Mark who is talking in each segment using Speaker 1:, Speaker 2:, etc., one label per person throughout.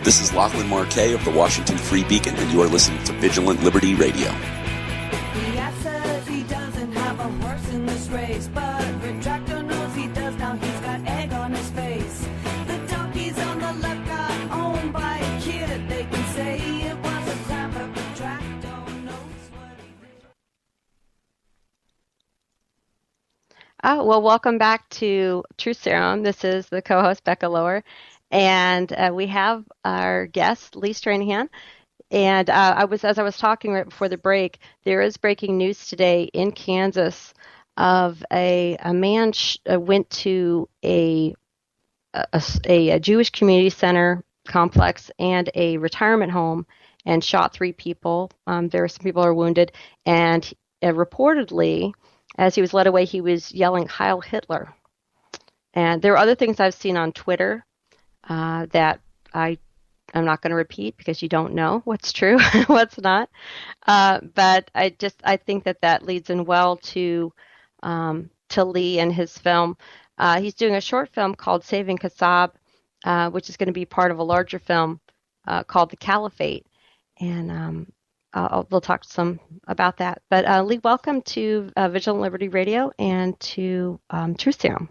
Speaker 1: This is Lachlan Marquet of the Washington Free Beacon, and you are listening to Vigilant Liberty Radio.
Speaker 2: The says he doesn't have a horse in this race, but Retractor knows he does. Now he's got egg on his face. The donkey's on the left got owned by a kid. They can say it was a crime, but Retractor knows what he did.
Speaker 3: Well, welcome back to True Serum. This is the co-host, Becca Lower, and we have our guest, Lee Stranahan. And as I was talking right before the break, there is breaking news today in Kansas of a man went to a Jewish community center complex and a retirement home and shot 3 people. There are some people who are wounded, and reportedly, as he was led away, he was yelling "Heil Hitler." And there are other things I've seen on Twitter that I'm not going to repeat because you don't know what's true, what's not. But I think that leads in well to Lee and his film. He's doing a short film called Saving Kassab, which is going to be part of a larger film called The Caliphate. And we'll talk some about that. But Lee, welcome to Vigilant Liberty Radio and to Truth Serum.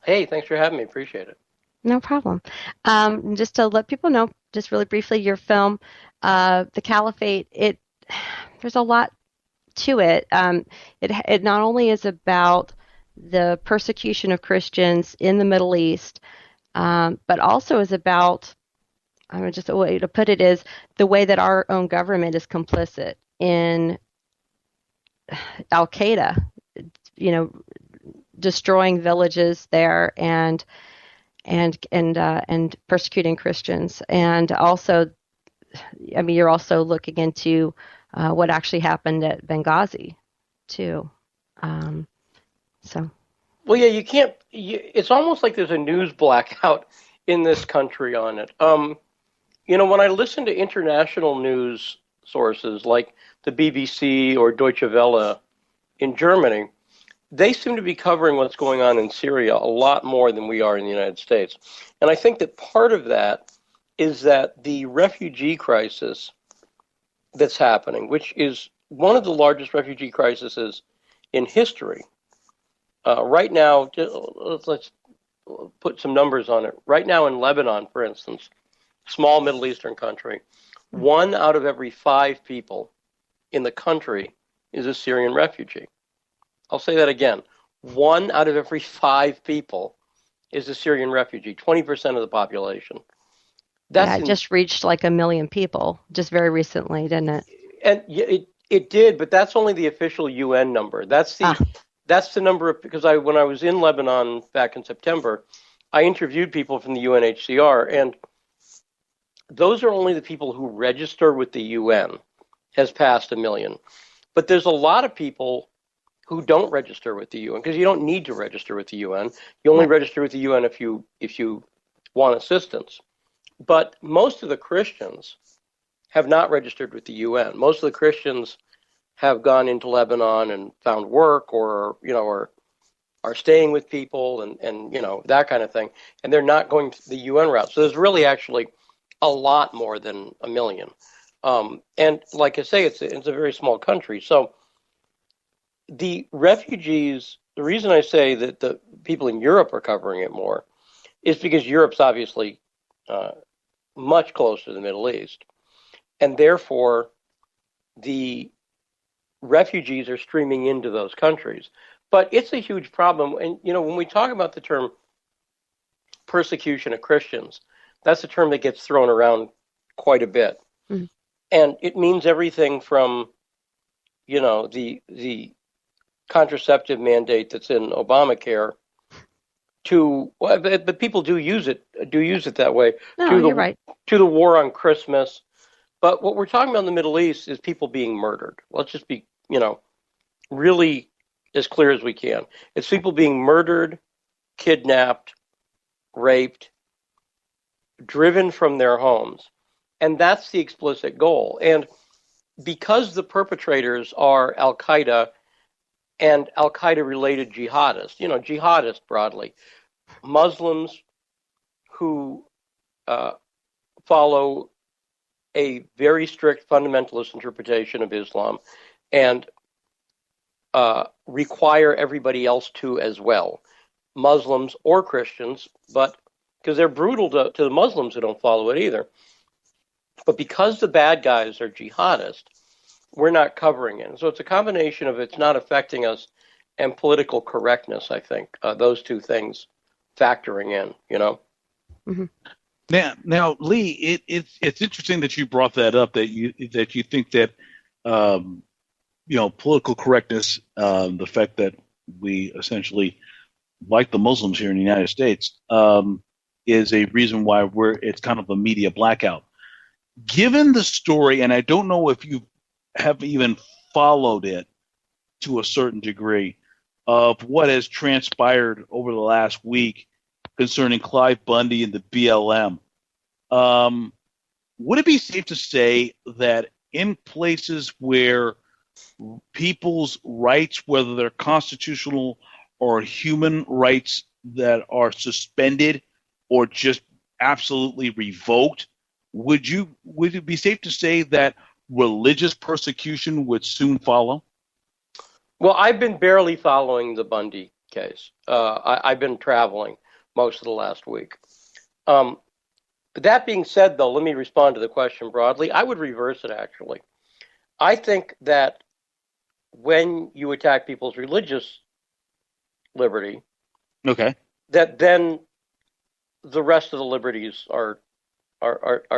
Speaker 4: Hey, thanks for having me. Appreciate it.
Speaker 3: No problem. Just to let people know, just really briefly, your film, The Caliphate, there's a lot to it. It not only is about the persecution of Christians in the Middle East, but also is about, just a way to put it is the way that our own government is complicit in Al-Qaeda, destroying villages there and persecuting Christians. And also, you're also looking into what actually happened at Benghazi, too.
Speaker 4: Well, yeah, you can't. It's almost like there's a news blackout in this country on it. When I listen to international news sources like the BBC or Deutsche Welle in Germany, they seem to be covering what's going on in Syria a lot more than we are in the United States. And I think that part of that is that the refugee crisis that's happening, which is one of the largest refugee crises in history. Right now, let's put some numbers on it. Right now in Lebanon, for instance, small Middle Eastern country, 1 out of every 5 people in the country is a Syrian refugee. I'll say that again. 1 out of every 5 people is a Syrian refugee, 20% of the population.
Speaker 3: It just reached like 1 million people just very recently, didn't it?
Speaker 4: And it did, but that's only the official UN number. That's the number of, because when I was in Lebanon back in September, I interviewed people from the UNHCR, and those are only the people who register with the UN has passed 1 million. But there's a lot of people who don't register with the UN, because you don't need to register with the UN. You only register with the UN if you want assistance. But most of the Christians have not registered with the UN. Most of the Christians have gone into Lebanon and found work, or are staying with people and that kind of thing. And they're not going the UN route. So there's really actually a lot more than 1 million. And like I say, it's a very small country. So the refugees, the reason I say that the people in Europe are covering it more is because Europe's obviously much closer to the Middle East. And therefore, the refugees are streaming into those countries. But it's a huge problem. And, when we talk about the term persecution of Christians, that's a term that gets thrown around quite a bit. Mm-hmm. And it means everything from, the contraceptive mandate that's in Obamacare to, but people do use it that way.
Speaker 3: No, you're right.
Speaker 4: To the war on Christmas. But what we're talking about in the Middle East is people being murdered. Let's just be, really as clear as we can. It's people being murdered, kidnapped, raped, driven from their homes. And that's the explicit goal. And because the perpetrators are Al-Qaeda and Al-Qaeda-related jihadists, jihadists broadly, Muslims who follow a very strict fundamentalist interpretation of Islam and require everybody else to as well, Muslims or Christians, but because they're brutal to the Muslims who don't follow it either. But because the bad guys are jihadist, we're not covering it. So it's a combination of it's not affecting us and political correctness, I think, those two things factoring in,
Speaker 3: Mm-hmm.
Speaker 5: Now, Lee, it's interesting that you brought that up, that you think that political correctness, the fact that we essentially, like the Muslims here in the United States, is a reason why it's kind of a media blackout. Given the story, and I don't know if you have even followed it to a certain degree, of what has transpired over the last week concerning Clive Bundy and the BLM, would it be safe to say that in places where people's rights, whether they're constitutional or human rights, that are suspended or just absolutely revoked, would it be safe to say that religious persecution would soon follow?
Speaker 4: Well, I've been barely following the Bundy case. I've been traveling most of the last week. But that being said, though, let me respond to the question broadly. I would reverse it, actually. I think that when you attack people's religious liberty,
Speaker 5: okay, that
Speaker 4: then the rest of the liberties are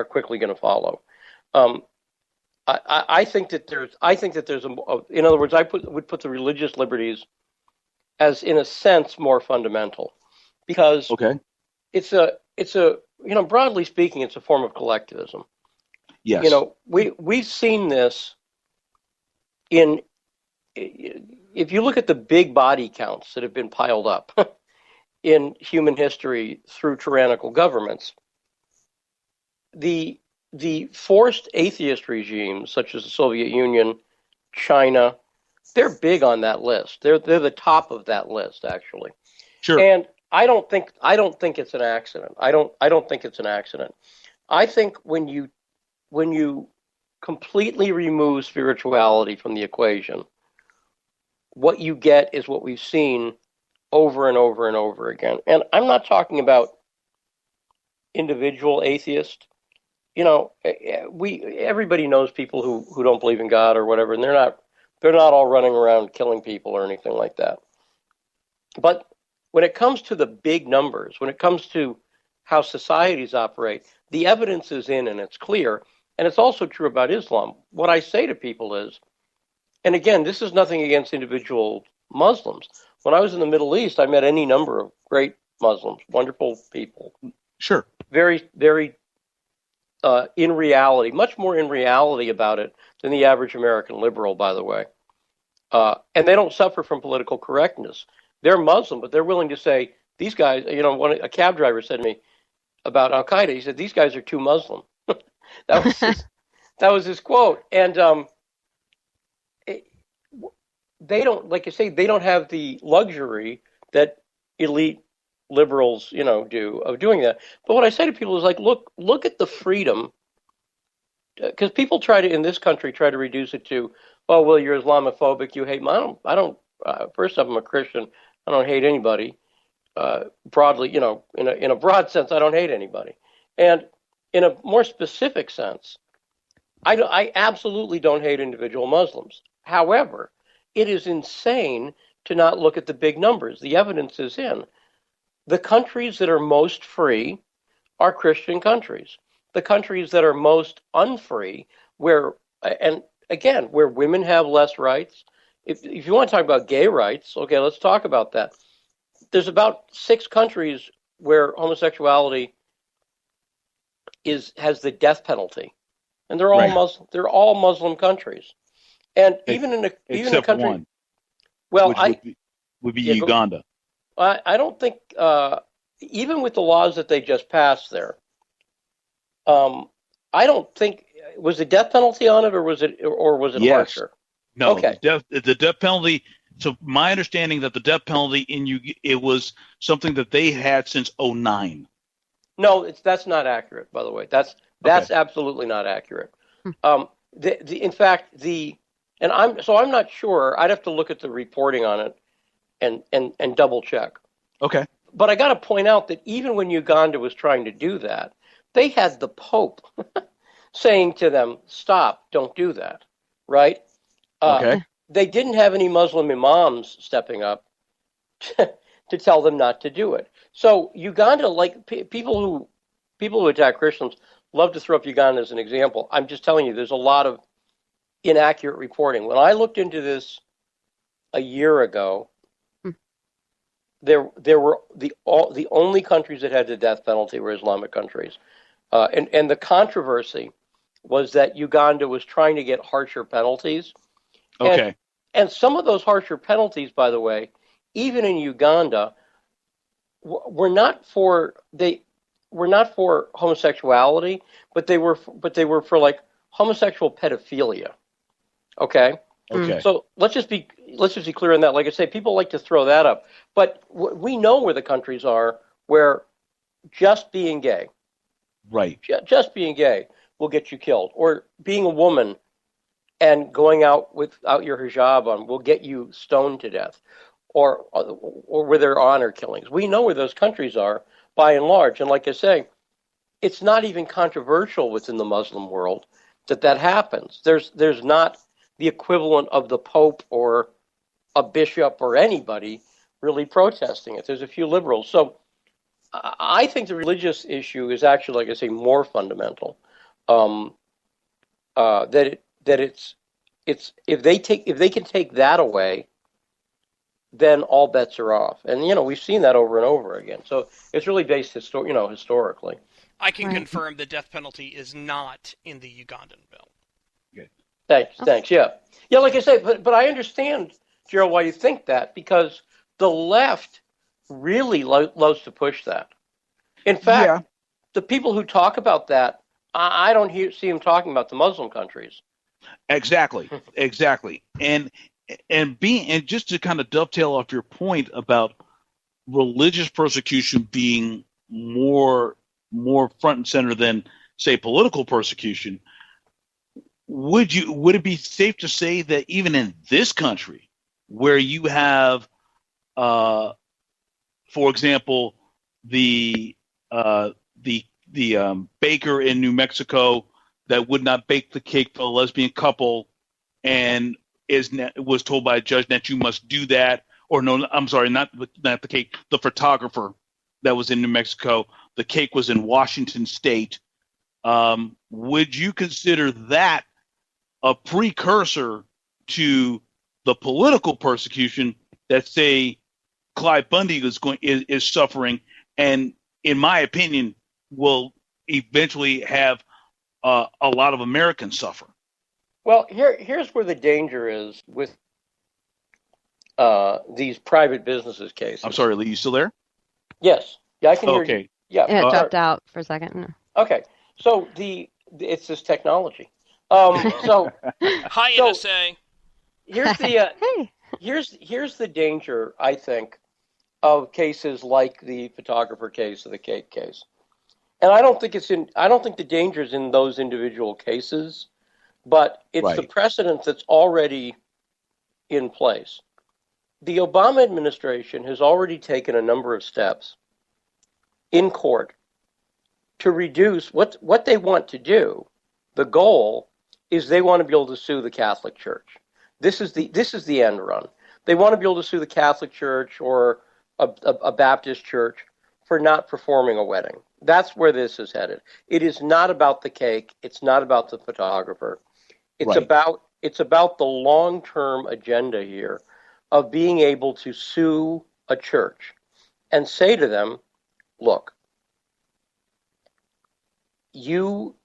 Speaker 4: quickly going to follow. I think that there's in other words, would put the religious liberties as, in a sense, more fundamental, because it's a broadly speaking, it's a form of collectivism.
Speaker 5: Yes.
Speaker 4: We've seen this if you look at the big body counts that have been piled up in human history through tyrannical governments, the forced atheist regimes such as the Soviet Union, China, they're big on that list. They're the top of that list, actually.
Speaker 5: Sure.
Speaker 4: And I don't think it's an accident. I don't think it's an accident. I think when you completely remove spirituality from the equation, what you get is what we've seen over and over and over again. And I'm not talking about individual atheists. Everybody knows people who don't believe in God or whatever, and they're not all running around killing people or anything like that. But when it comes to the big numbers, when it comes to how societies operate, the evidence is in and it's clear. And it's also true about Islam. What I say to people is, and again, this is nothing against individual Muslims. When I was in the Middle East, I met any number of great Muslims, wonderful people.
Speaker 5: Sure.
Speaker 4: Very, very in reality, much more in reality about it than the average American liberal, by the way. And they don't suffer from political correctness. They're Muslim, but they're willing to say, these guys, a cab driver said to me about Al Qaeda, he said, these guys are too Muslim. That was his quote. And they don't, like you say, they don't have the luxury that elite liberals, do of doing that. But what I say to people is like, look at the freedom, because people in this country try to reduce it to, oh, well, you're Islamophobic, you hate. I don't. First off, I'm a Christian. I don't hate anybody. Broadly, in a broad sense, I don't hate anybody. And in a more specific sense, I absolutely don't hate individual Muslims. However, it is insane to not look at the big numbers. The evidence is in. The countries that are most free are Christian countries. The countries that are most unfree, where women have less rights. If you want to talk about gay rights, okay, let's talk about that. There's about 6 countries where homosexuality has the death penalty, and they're all Muslim. They're all Muslim countries, and even in a country,
Speaker 5: one,
Speaker 4: well,
Speaker 5: would be Uganda.
Speaker 4: I don't think even with the laws that they just passed there, I don't think was the death penalty on it, or was it harsher?
Speaker 5: No,
Speaker 4: okay.
Speaker 5: The death penalty. So my understanding that the death penalty it was something that they had since 2009.
Speaker 4: No, that's not accurate, by the way. That's That's absolutely not accurate. In fact, and I'm not sure. I'd have to look at the reporting on it and double check.
Speaker 5: Okay.
Speaker 4: But I got to point out that even when Uganda was trying to do that, they had the Pope saying to them, "Stop! Don't do that." Right?
Speaker 5: Okay.
Speaker 4: They didn't have any Muslim imams stepping up to tell them not to do it. So Uganda, like people who attack Christians, love to throw up Uganda as an example. I'm just telling you, there's a lot of inaccurate reporting. When I looked into this a year ago, there were the only countries that had the death penalty were Islamic countries, and the controversy was that Uganda was trying to get harsher penalties.
Speaker 5: Okay.
Speaker 4: And some of those harsher penalties, by the way, even in Uganda, were not for homosexuality, but they were for like homosexual pedophilia. Okay.
Speaker 5: Okay.
Speaker 4: So let's just be clear on that. Like I say, people like to throw that up, but we know where the countries are where just being gay,
Speaker 5: Right.
Speaker 4: just being gay will get you killed, or being a woman and going out without your hijab on will get you stoned to death, or where there are honor killings. We know where those countries are by and large, and like I say, it's not even controversial within the Muslim world that happens. There's not the equivalent of the Pope or a bishop or anybody really protesting it. There's a few liberals. So I think the religious issue is actually, like I say, more fundamental. That it's if they can take that away, then all bets are off. And we've seen that over and over again. So it's really based historically.
Speaker 6: I can confirm the death penalty is not in the Ugandan bill.
Speaker 4: Thanks. Yeah. Like I say, but I understand, Gerald, why you think that, because the left really loves to push that. In fact, the people who talk about that, I don't see them talking about the Muslim countries.
Speaker 5: Exactly. And just to kind of dovetail off your point about religious persecution being more front and center than, say, political persecution, would it be safe to say that even in this country, where you have, for example, the baker in New Mexico that would not bake the cake for a lesbian couple, and was told by a judge that you must do that, or no, I'm sorry, not the cake, the photographer that was in New Mexico, the cake was in Washington State. Would you consider that a precursor to the political persecution that, say, Clive Bundy is suffering, and in my opinion, will eventually have a lot of Americans suffer?
Speaker 4: Well, here's where the danger is with these private businesses cases.
Speaker 5: I'm sorry, Lee, you still there?
Speaker 4: Yes. Yeah, I can hear you. Yeah,
Speaker 3: it dropped out for a second.
Speaker 4: Okay. So it's this technology. So
Speaker 6: Hi, NSA.
Speaker 4: Here's the here's the danger, I think, of cases like the photographer case or the cake case. And I don't think the danger is in those individual cases, but it's the precedent that's already in place. The Obama administration has already taken a number of steps in court to reduce what they want to do. The goal is they want to be able to sue the Catholic Church. This is the end run. They want to be able to sue the Catholic Church or a Baptist church for not performing a wedding. That's where this is headed. It is not about the cake. It's not about the photographer. It's about the long-term agenda here of being able to sue a church and say to them, look, you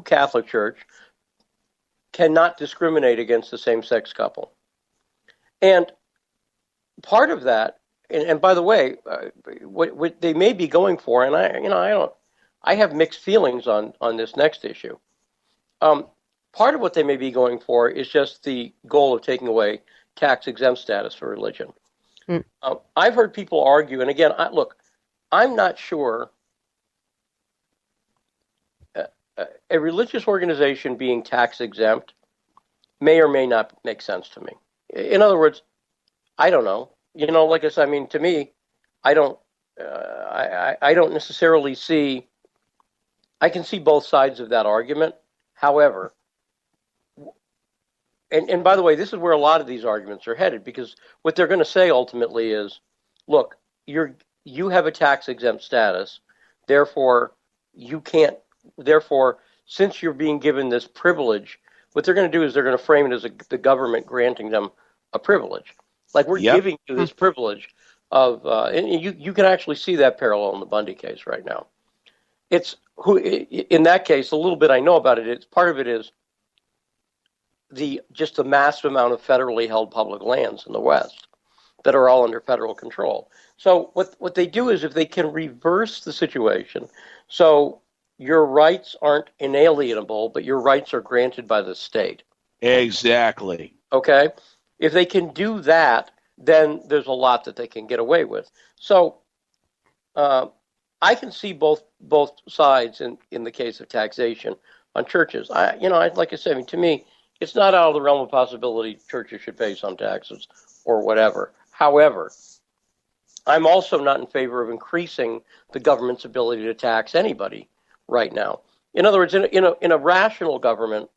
Speaker 4: Catholic Church cannot discriminate against the same-sex couple. And part of that, and by the way, what they may be going for, and I have mixed feelings on this next issue. Part of what they may be going for is just the goal of taking away tax-exempt status for religion. I've heard people argue, and again, I'm not sure a religious organization being tax exempt may or may not make sense to me. In other words, I don't know. Like I said, I mean, to me, I don't necessarily see. I can see both sides of that argument. However, and by the way, this is where a lot of these arguments are headed, because what they're going to say ultimately is, look, you have a tax exempt status, therefore you can't. Therefore, since you're being given this privilege, what they're going to do is they're going to frame it as the government granting them a privilege, like we're giving you this privilege of, and you can actually see that parallel in the Bundy case right now. It's in that case, a little bit I know about it. It's part of it is just the massive amount of federally held public lands in the West that are all under federal control. So what they do is, if they can reverse the situation, so your rights aren't inalienable, but your rights are granted by the state.
Speaker 5: Exactly.
Speaker 4: Okay? If they can do that, then there's a lot that they can get away with. So I can see both sides in the case of taxation on churches. Like I said, I mean, to me, it's not out of the realm of possibility churches should pay some taxes or whatever. However, I'm also not in favor of increasing the government's ability to tax anybody right now. In other words, in a rational government,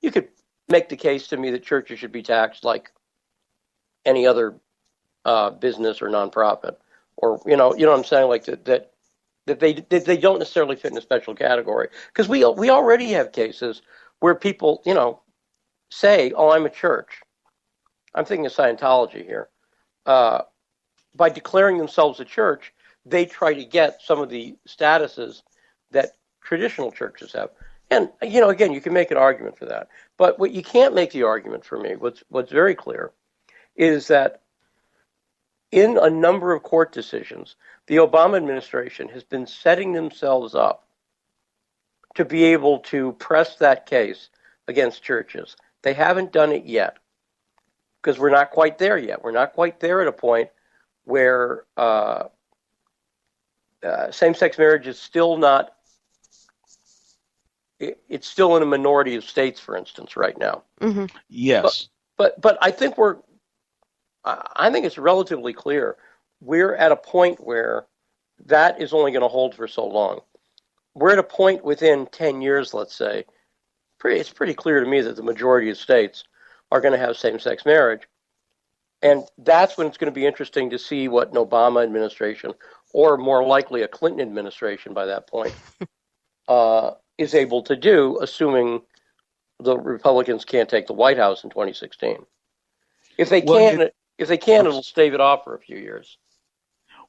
Speaker 4: you could make the case to me that churches should be taxed like any other business or nonprofit, or you know what I'm saying, like that they don't necessarily fit in a special category, because we already have cases where people say, "Oh, I'm a church." I'm thinking of Scientology here. By declaring themselves a church, they try to get some of the statuses that traditional churches have. And, again, you can make an argument for that. But what you can't make the argument for me, what's very clear, is that in a number of court decisions, the Obama administration has been setting themselves up to be able to press that case against churches. They haven't done it yet, because we're not quite there yet. We're not quite there at a point where same-sex marriage is still not, it's still in a minority of states, for instance, right now.
Speaker 3: Mm-hmm.
Speaker 5: Yes.
Speaker 4: But I think I think it's relatively clear we're at a point where that is only going to hold for so long. We're at a point within 10 years, let's say, it's pretty clear to me that the majority of states are going to have same-sex marriage. And that's when it's going to be interesting to see what an Obama administration, or more likely a Clinton administration by that point, is able to do, assuming the Republicans can't take the White House in 2016. If they can, it'll stave it off for a few years.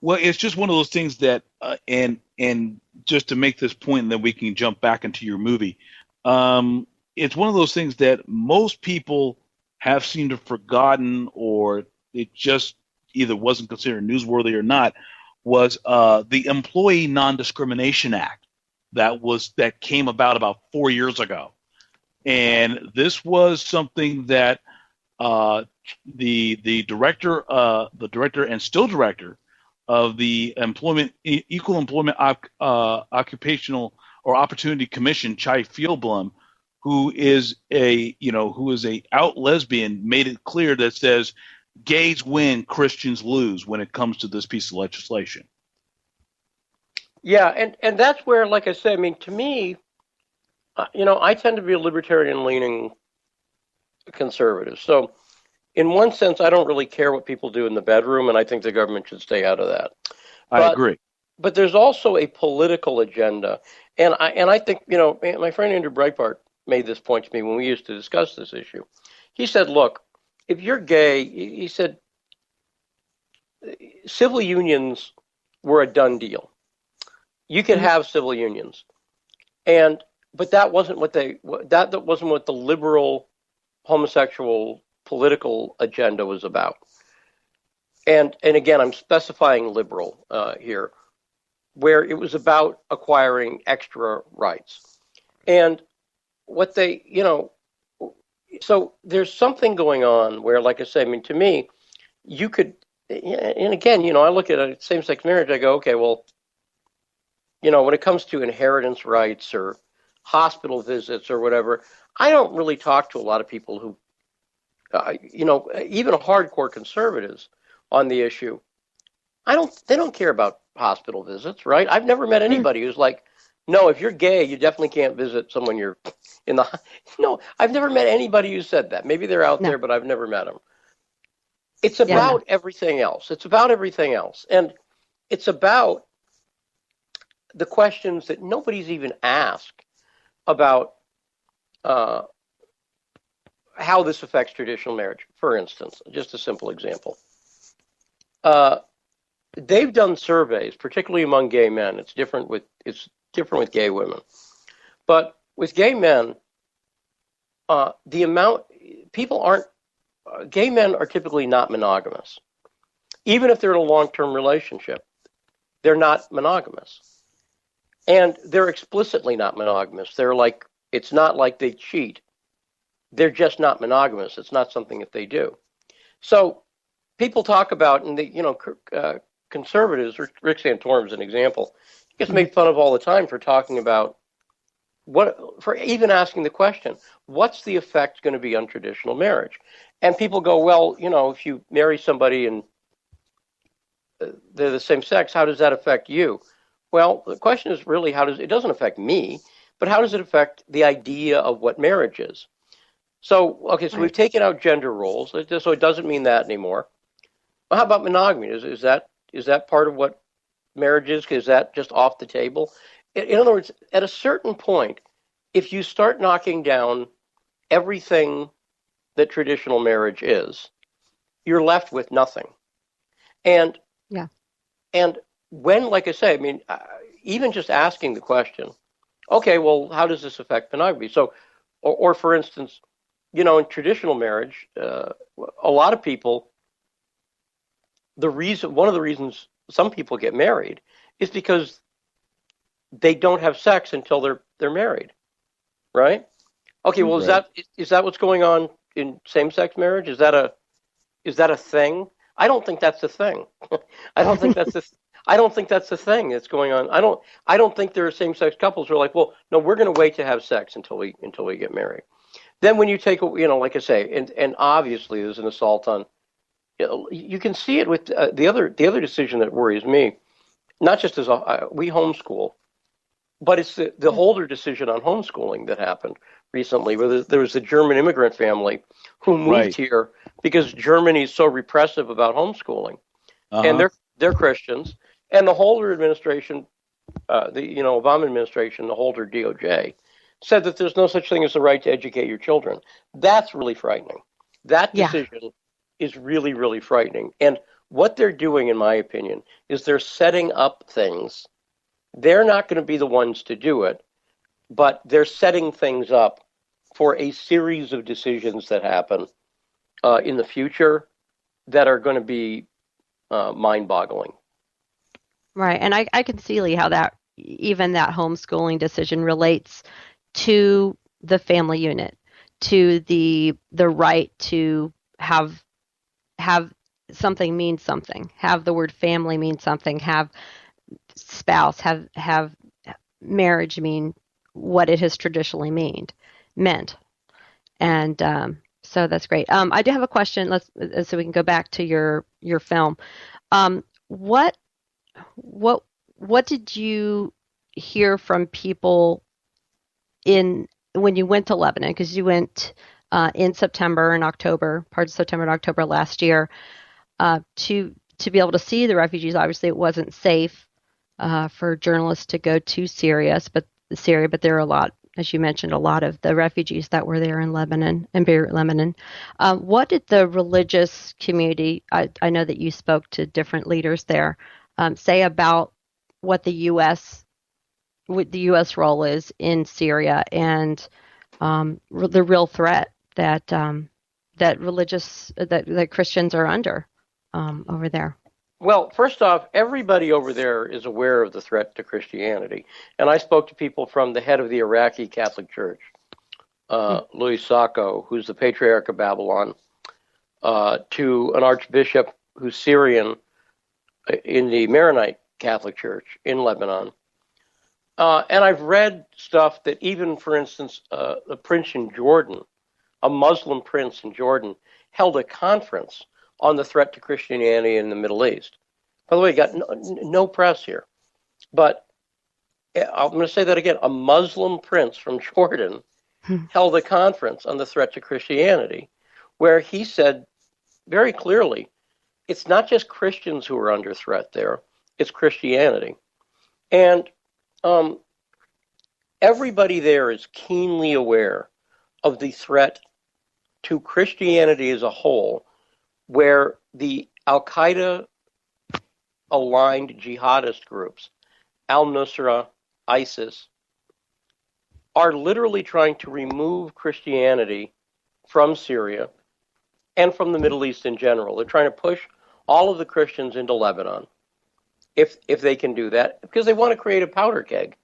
Speaker 5: Well, it's just one of those things that, and just to make this point, and then we can jump back into your movie. It's one of those things that most people have seemed to have forgotten, or it just either wasn't considered newsworthy or not, was the Employee Non-Discrimination Act that came about 4 years ago. And this was something that the director and still director of the Equal Employment Occupational or Opportunity Commission, Chai Fieldblum, who is a out lesbian, made it clear that says gays win, Christians lose when it comes to this piece of legislation.
Speaker 4: Yeah, and that's where, like I said, I mean, to me, I tend to be a libertarian-leaning conservative. So in one sense, I don't really care what people do in the bedroom, and I think the government should stay out of that.
Speaker 5: I agree.
Speaker 4: But there's also a political agenda. And I think, my friend Andrew Breitbart made this point to me when we used to discuss this issue. He said, look, if you're gay, he said, civil unions were a done deal. You could have civil unions. But that wasn't what that wasn't what the liberal homosexual political agenda was about. And again, I'm specifying liberal here, where it was about acquiring extra rights. And what they, so there's something going on where, like I say, I mean, to me, you could, and again, I look at a same-sex marriage, I go, okay, well, when it comes to inheritance rights or hospital visits or whatever, I don't really talk to a lot of people who, even hardcore conservatives on the issue. They don't care about hospital visits, right? I've never met anybody who's like, no, if you're gay, you definitely can't visit someone you're in the. No, I've never met anybody who said that. Maybe they're out there, but I've never met them. It's about everything else. It's about everything else. And it's about the questions that nobody's even asked about how this affects traditional marriage. For instance, just a simple example. They've done surveys, particularly among gay men. It's different with gay women. But with gay men, gay men are typically not monogamous. Even if they're in a long-term relationship, they're not monogamous. And they're explicitly not monogamous. It's not like they cheat. They're just not monogamous. It's not something that they do. So people talk about, and conservatives, Rick Santorum is an example, he gets made fun of all the time for talking about for even asking the question, what's the effect going to be on traditional marriage? And people go, well, if you marry somebody and they're the same sex, how does that affect you? Well, the question is really it doesn't affect me, but how does it affect the idea of what marriage is? So we've taken out gender roles, so it doesn't mean that anymore. Well, how about monogamy? Is that part of what marriage is? Is that just off the table? In other words, at a certain point, if you start knocking down everything that traditional marriage is, you're left with nothing. And when, like I say, even just asking the question, okay, well, how does this affect monogamy? So, or for instance, in traditional marriage, a lot of people, one of the reasons some people get married is because they don't have sex until they're married, right? Okay, well, is that what's going on in same-sex marriage? Is that a thing? I don't think that's the thing. I don't think that's the thing that's going on. I don't think there are same-sex couples who are like, well, no, we're going to wait to have sex until we get married. Then when you take, like I say, and obviously there's an assault on. You can see it with the other decision that worries me, not just as we homeschool, but it's the Holder decision on homeschooling that happened recently, where there was a German immigrant family who moved here because Germany is so repressive about homeschooling, and they're Christians, and the Holder administration, the Obama administration, the Holder DOJ, said that there's no such thing as the right to educate your children. That's really frightening. That decision is really, really frightening. And what they're doing, in my opinion, is they're setting up things. They're not going to be the ones to do it, but they're setting things up for a series of decisions that happen in the future that are going to be mind-boggling.
Speaker 3: Right, and I can see how that homeschooling decision relates to the family unit, to the right to have something mean something, have the word family mean something, have spouse, have marriage mean what it has traditionally meant. And so that's great. I do have a question. So we can go back to your film. What did you hear from people when you went to Lebanon? Because you went in September and October, parts of September and October last year, to be able to see the refugees. Obviously, it wasn't safe for journalists to go to Syria, but there are a lot, as you mentioned, a lot of the refugees that were there in Lebanon and Beirut, Lebanon. What did the religious community, I know that you spoke to different leaders there, say about what the U.S. role is in Syria and the real threat that Christians are under over there?
Speaker 4: Well, first off, everybody over there is aware of the threat to Christianity. And I spoke to people from the head of the Iraqi Catholic Church, Louis Sacco, who's the Patriarch of Babylon, to an archbishop who's Syrian in the Maronite Catholic Church in Lebanon, And I've read stuff that even, for instance, a prince in Jordan, a Muslim prince in Jordan, held a conference on the threat to Christianity in the Middle East. By the way, got no press here. But I'm going to say that again. A Muslim prince from Jordan held a conference on the threat to Christianity, where he said very clearly, it's not just Christians who are under threat there, it's Christianity. And everybody there is keenly aware of the threat to Christianity as a whole, where the Al-Qaeda aligned jihadist groups, al-Nusra, ISIS, are literally trying to remove Christianity from Syria and from the Middle East in general. They're trying to push all of the Christians into Lebanon, if they can do that, because they want to create a powder keg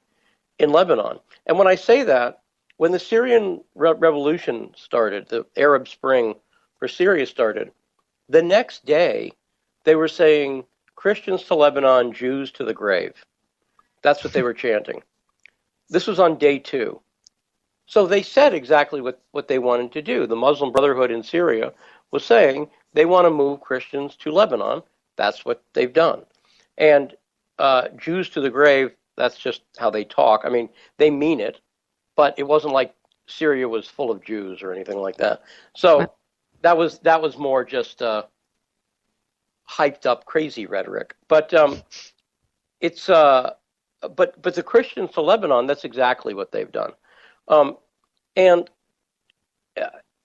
Speaker 4: in Lebanon. And when I say that, when the Syrian revolution started, the Arab Spring for Syria started, the next day they were saying, Christians to Lebanon, Jews to the grave. That's what they were chanting. This was on day 2. So they said exactly what they wanted to do. The Muslim Brotherhood in Syria was saying they want to move Christians to Lebanon. That's what they've done. And Jews to the grave, that's just how they talk. I mean, they mean it, but it wasn't like Syria was full of Jews or anything like that. So that was more just hyped up crazy rhetoric. But it's but the Christians to Lebanon, that's exactly what they've done. And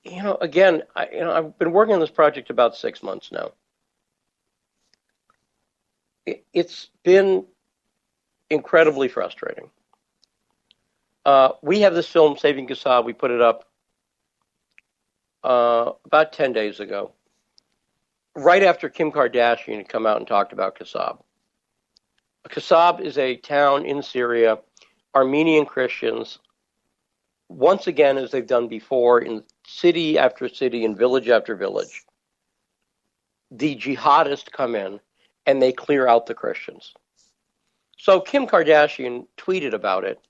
Speaker 4: again, I've been working on this project about 6 months now. It's been incredibly frustrating. We have this film, Saving Kassab. We put it up about 10 days ago, right after Kim Kardashian had come out and talked about Kassab. Kassab is a town in Syria. Armenian Christians, once again, as they've done before, in city after city and village after village, the jihadists come in and they clear out the Christians. So Kim Kardashian tweeted about it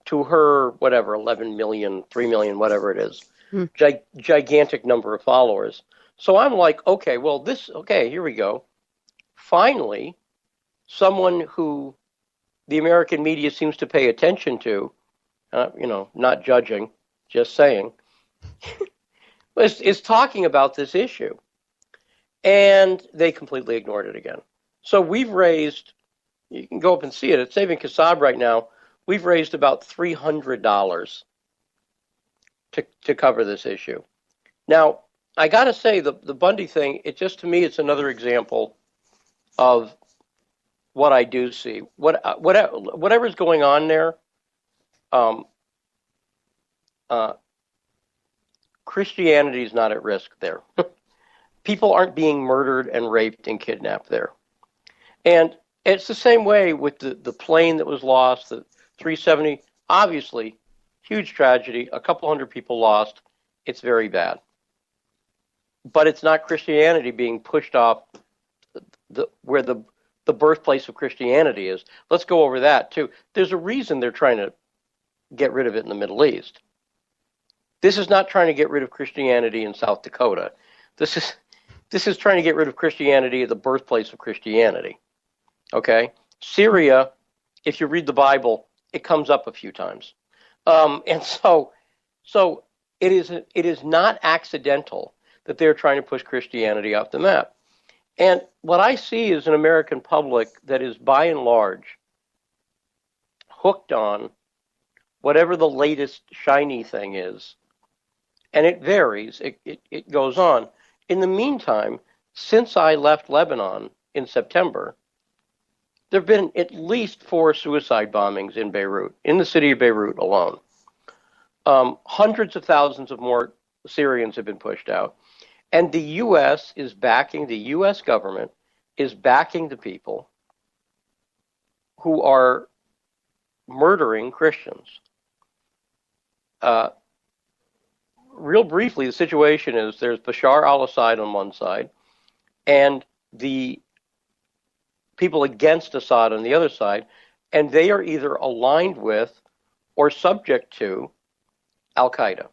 Speaker 4: to her, 11 million, 3 million, whatever it is, gigantic number of followers. So I'm like, okay, here we go. Finally, someone who the American media seems to pay attention to, not judging, just saying, is talking about this issue. And they completely ignored it again. So we've raised, you can go up and see it, at Saving Kassab right now, we've raised about $300 to cover this issue. Now, I got to say, the Bundy thing, to me, it's another example of what I do see. Whatever's going on there, Christianity is not at risk there. People aren't being murdered and raped and kidnapped there. And it's the same way with the plane that was lost, the 370. Obviously, huge tragedy, a couple hundred people lost. It's very bad. But it's not Christianity being pushed off where the birthplace of Christianity is. Let's go over that, too. There's a reason they're trying to get rid of it in the Middle East. This is not trying to get rid of Christianity in South Dakota. This is trying to get rid of Christianity at the birthplace of Christianity. Okay? Syria, if you read the Bible, it comes up a few times. And so it is not accidental that they're trying to push Christianity off the map. And what I see is an American public that is, by and large, hooked on whatever the latest shiny thing is. And it varies. It goes on. In the meantime, since I left Lebanon in September, there have been at least 4 suicide bombings in Beirut, in the city of Beirut alone. Hundreds of thousands of more Syrians have been pushed out. And the U.S. is backing, the U.S. government is backing the people who are murdering Christians. Real briefly, the situation is there's Bashar al-Assad on one side and the people against Assad on the other side. and they are either aligned with or subject to Al-Qaeda.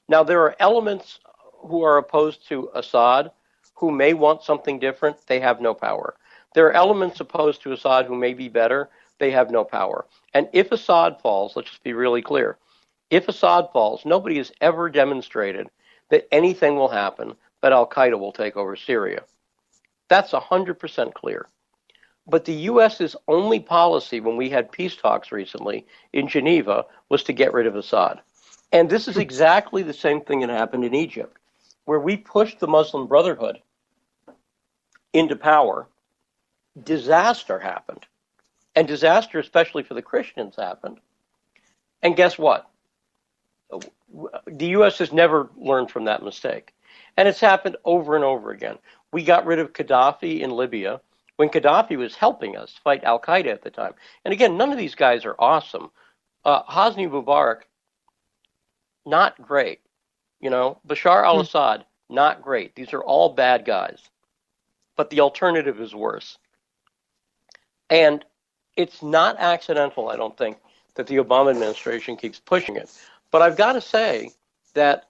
Speaker 4: Now, there are elements who are opposed to Assad who may want something different. They have no power. There are elements opposed to Assad who may be better. They have no power. And if Assad falls, let's just be really clear, if Assad falls, nobody has ever demonstrated that anything will happen, but Al-Qaeda will take over Syria. That's 100% clear. But the U.S.'s only policy when we had peace talks recently in Geneva was to get rid of Assad. And this is exactly the same thing that happened in Egypt, where we pushed the Muslim Brotherhood into power. Disaster happened. And disaster, especially for the Christians, happened. And guess what? The U.S. has never learned from that mistake. And it's happened over and over again. We got rid of Gaddafi in Libya when Gaddafi was helping us fight Al-Qaeda at the time. And again, none of these guys are awesome. Hosni Mubarak, not great. Bashar al-Assad, not great. These are all bad guys. But the alternative is worse. And it's not accidental, I don't think, that the Obama administration keeps pushing it. But I've got to say that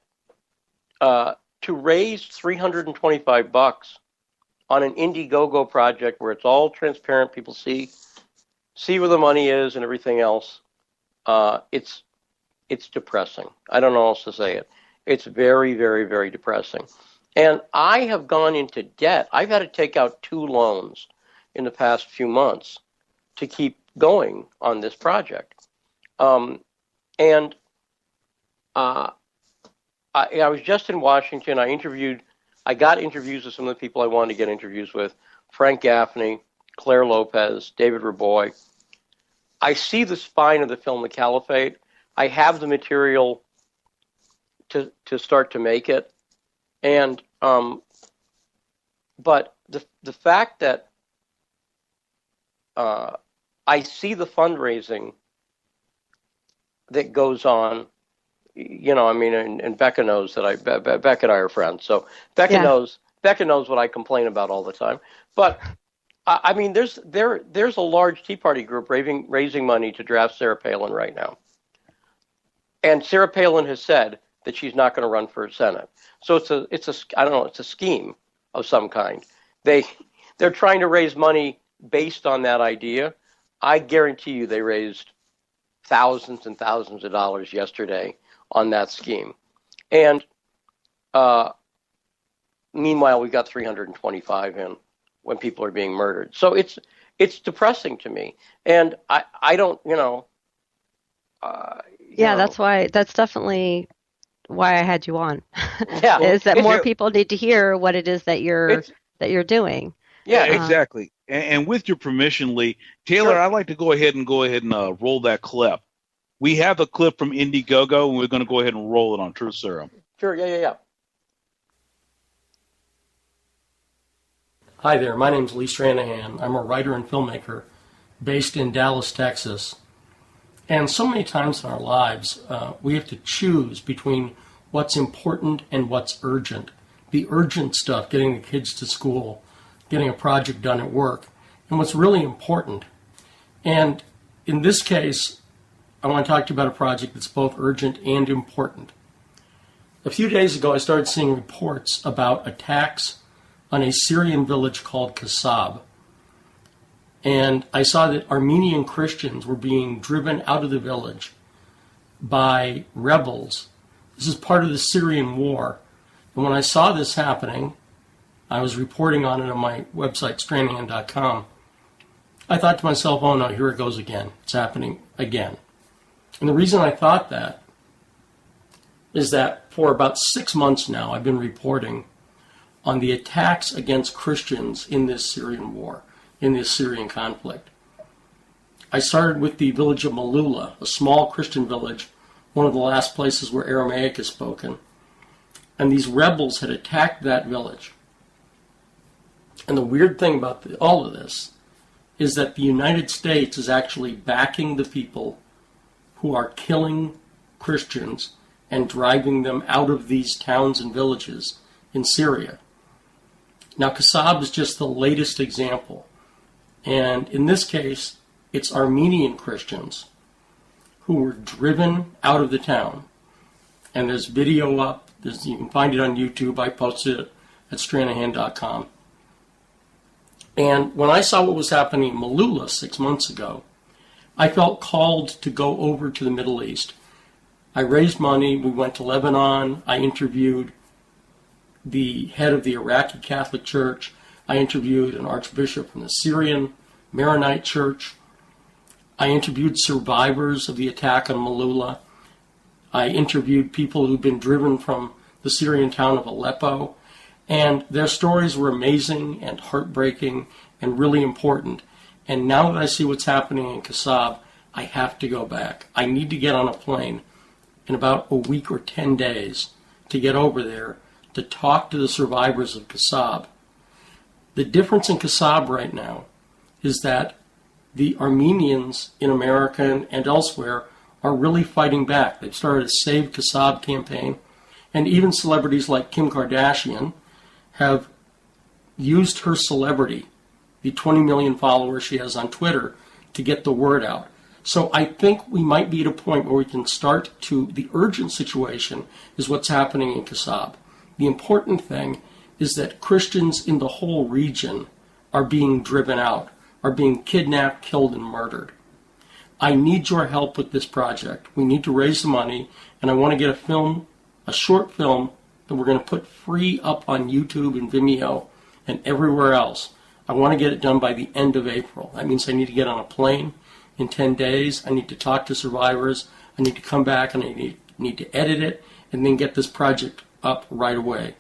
Speaker 4: to raise $325 on an Indiegogo project where it's all transparent, people see where the money is and everything else, it's depressing. I don't know how else to say it. It's very, very, very depressing. And I have gone into debt. I've had to take out 2 loans in the past few months to keep going on this project. I was just in Washington. I got interviews with some of the people I wanted to get interviews with: Frank Gaffney, Claire Lopez, David Raboy. I see the spine of the film The Caliphate. I have the material to start to make it. And but the fact that I see the fundraising that goes on, and Becca knows that Becca and I are friends. So Becca knows what I complain about all the time. But there's a large Tea Party group raising money to draft Sarah Palin right now. And Sarah Palin has said that she's not going to run for Senate. So it's a scheme of some kind. They're trying to raise money based on that idea. I guarantee you they raised thousands and thousands of dollars yesterday on that scheme. And meanwhile, we got 325 in when people are being murdered. So it's depressing to me. And I don't,
Speaker 3: that's definitely why I had you on.
Speaker 4: Yeah.
Speaker 3: Is that more people need to hear what it is that you're doing.
Speaker 5: Yeah, exactly. And with your permission, Lee, Taylor, sure. I'd like to go ahead and roll that clip. We have a clip from Indiegogo, and we're going to go ahead and roll it on Truth Serum.
Speaker 4: Sure, yeah.
Speaker 7: Hi there, my name's Lee Stranahan. I'm a writer and filmmaker based in Dallas, Texas. And so many times in our lives, we have to choose between what's important and what's urgent. The urgent stuff, getting the kids to school, getting a project done at work, and what's really important. And in this case, I want to talk to you about a project that's both urgent and important. A few days ago, I started seeing reports about attacks on a Syrian village called Kasab. And I saw that Armenian Christians were being driven out of the village by rebels. This is part of the Syrian war. And when I saw this happening, I was reporting on it on my website, Stranahan.com. I thought to myself, oh no, here it goes again. It's happening again. And the reason I thought that is that for about 6 months now, I've been reporting on the attacks against Christians in this Syrian war, in this Syrian conflict. I started with the village of Malula, a small Christian village, one of the last places where Aramaic is spoken. And these rebels had attacked that village. And the weird thing about all of this is that the United States is actually backing the people who are killing Christians and driving them out of these towns and villages in Syria. Now, Kasab is just the latest example. And in this case, It's Armenian Christians who were driven out of the town. And there's video up. You can find it on YouTube. I posted it at Stranahan.com. And when I saw what was happening in Malula 6 months ago, I felt called to go over to the Middle East. I raised money. We went to Lebanon. I interviewed the head of the Iraqi Catholic Church. I interviewed an archbishop from the Syrian Maronite Church. I interviewed survivors of the attack on Malula. I interviewed people who've been driven from the Syrian town of Aleppo. And their stories were amazing and heartbreaking and really important. And now that I see what's happening in Kasab, I have to go back. I need to get on a plane in about a week or 10 days to get over there to talk to the survivors of Kasab. The difference in Kasab right now is that the Armenians in America and elsewhere are really fighting back. They've started a Save Kasab campaign, and even celebrities like Kim Kardashian have used her celebrity, the 20 million followers she has on Twitter, to get the word out. So I think we might be at a point where we can start to, the urgent situation is what's happening in Kasab. The important thing is that Christians in the whole region are being driven out, are being kidnapped, killed, and murdered. I need your help with this project. We need to raise the money, and I want to get a short film that we're going to put free up on YouTube and Vimeo and everywhere else. I want to get it done by the end of April. That means I need to get on a plane in 10 days. I need to talk to survivors. I need to come back and I need to edit it and then get this project up right away.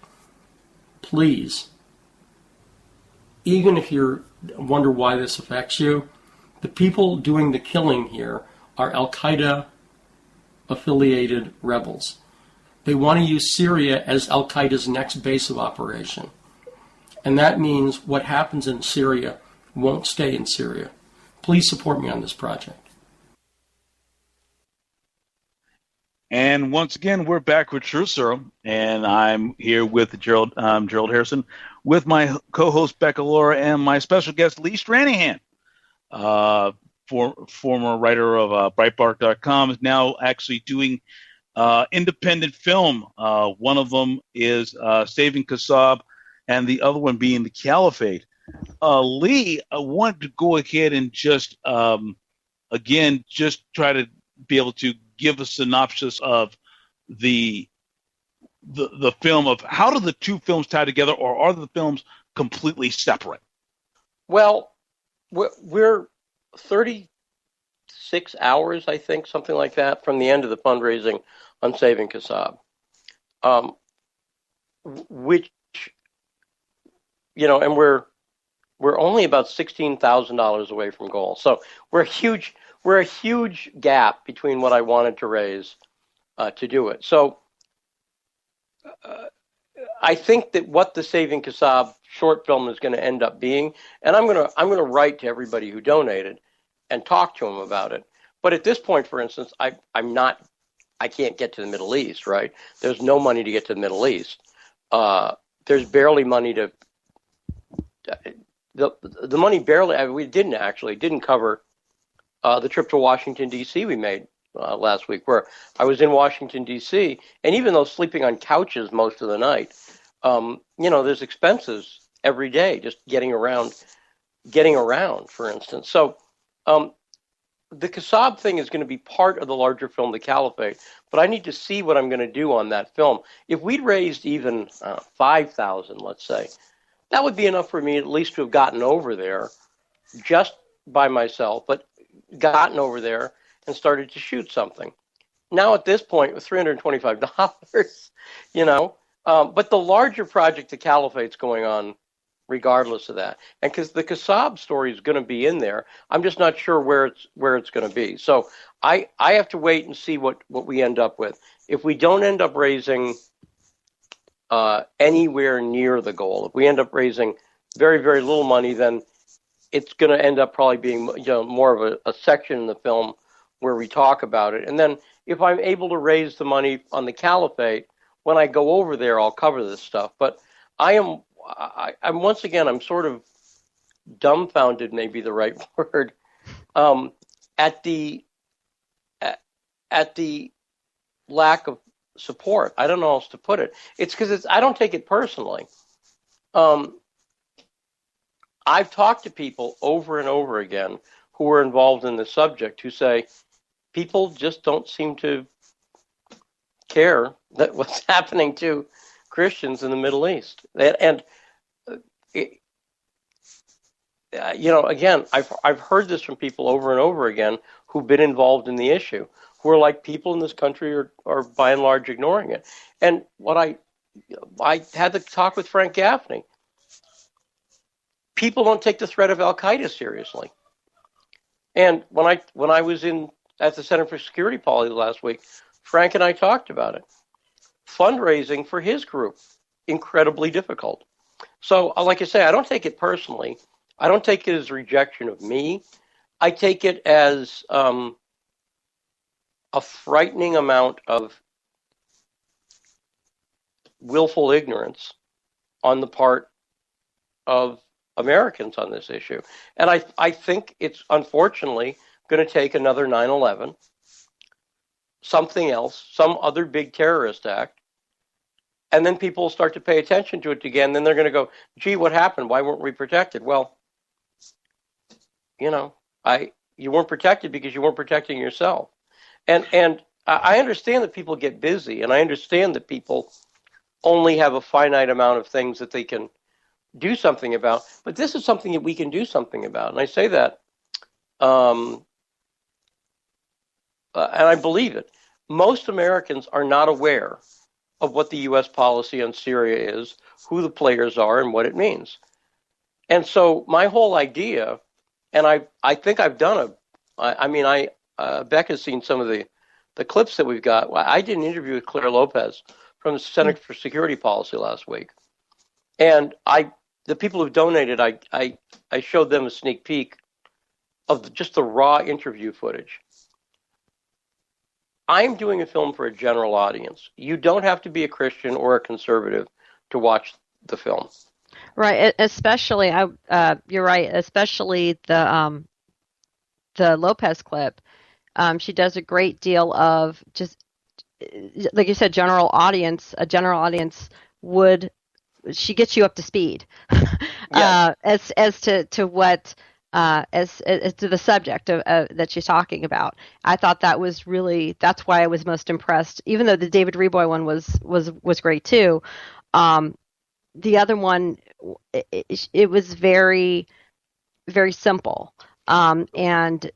Speaker 7: Please, even if you wonder why this affects you, the people doing the killing here are Al-Qaeda affiliated rebels. They want to use Syria as Al-Qaeda's next base of operation. And that means what happens in Syria won't stay in Syria. Please support me on this project.
Speaker 5: And once again, we're back with True Serum, and I'm here with Gerald Harrison, with my co-host Becca Laura, and my special guest Lee Stranahan, former writer of Breitbart.com, is now actually doing independent film. One of them is Saving Kasab, and the other one being The Caliphate. Lee, I wanted to go ahead and just try to be able to give a synopsis of the film, of how do the two films tie together, or are the films completely separate? Well,
Speaker 4: We're 36 hours, I think, something like that, from the end of the fundraising on Saving Kasab, which, and we're only about $16,000 away from goal. So we're a huge gap between what I wanted to raise to do it. So I think that what the Saving Kasab short film is going to end up being, and I'm going to write to everybody who donated and talk to them about it. But at this point, for instance, I can't get to the Middle East, right? There's no money to get to the Middle East. There's barely money to the money barely. We didn't cover the trip to Washington D.C. we made last week, where I was in Washington D.C. and even though sleeping on couches most of the night, there's expenses every day just getting around, for instance. So the Kasab thing is going to be part of the larger film, The Caliphate, but I need to see what I'm going to do on that film. If we'd raised even $5,000, let's say, that would be enough for me at least to have gotten over there just by myself, but gotten over there and started to shoot something. Now at this point, with $325, but the larger project, The Caliphate's going on regardless of that. And because the Kasab story is going to be in there, I'm just not sure where it's going to be. So I have to wait and see what we end up with. If we don't end up raising anywhere near the goal, if we end up raising very, very little money, then it's going to end up probably being more of a section in the film where we talk about it. And then if I'm able to raise the money on the Caliphate, when I go over there, I'll cover this stuff. But I'm once again, I'm sort of dumbfounded, maybe the right word, at the at the lack of support. I don't know how else to put it. It's because I don't take it personally. I've talked to people over and over again who are involved in the subject who say people just don't seem to care that what's happening to Christians in the Middle East. And again, I've heard this from people over and over again who've been involved in the issue, who are like, people in this country are by and large ignoring it. And what I had to talk with Frank Gaffney. People don't take the threat of Al-Qaeda seriously. And when I was at the Center for Security Policy last week, Frank and I talked about it. Fundraising for his group, incredibly difficult. So, like I say, I don't take it personally. I don't take it as rejection of me. I take it as a frightening amount of willful ignorance on the part of Americans on this issue. And I think it's unfortunately going to take another 9/11, something else, some other big terrorist act, and then people will start to pay attention to it again. Then they're going to go, gee, what happened? Why weren't we protected? Well, you weren't protected because you weren't protecting yourself. And I understand that people get busy, and I understand that people only have a finite amount of things that they can do something about. But this is something that we can do something about. And I say that, and I believe it. Most Americans are not aware of what the U.S. policy on Syria is, who the players are, and what it means. And so my whole idea, and I think I've done Becca's seen some of the clips that we've got. I did an interview with Claire Lopez from the Center for Security Policy last week. And the people who've donated, I showed them a sneak peek of just the raw interview footage. I'm doing a film for a general audience. You don't have to be a Christian or a conservative to watch the film.
Speaker 3: Right, especially you're right. Especially the Lopez clip. She does a great deal of just, like you said, general audience. A general audience would. She gets you up to speed, as to what. As to the subject that she's talking about. I thought that was that's why I was most impressed, even though the David Reboy one was great too. The other one, it was very, very simple. And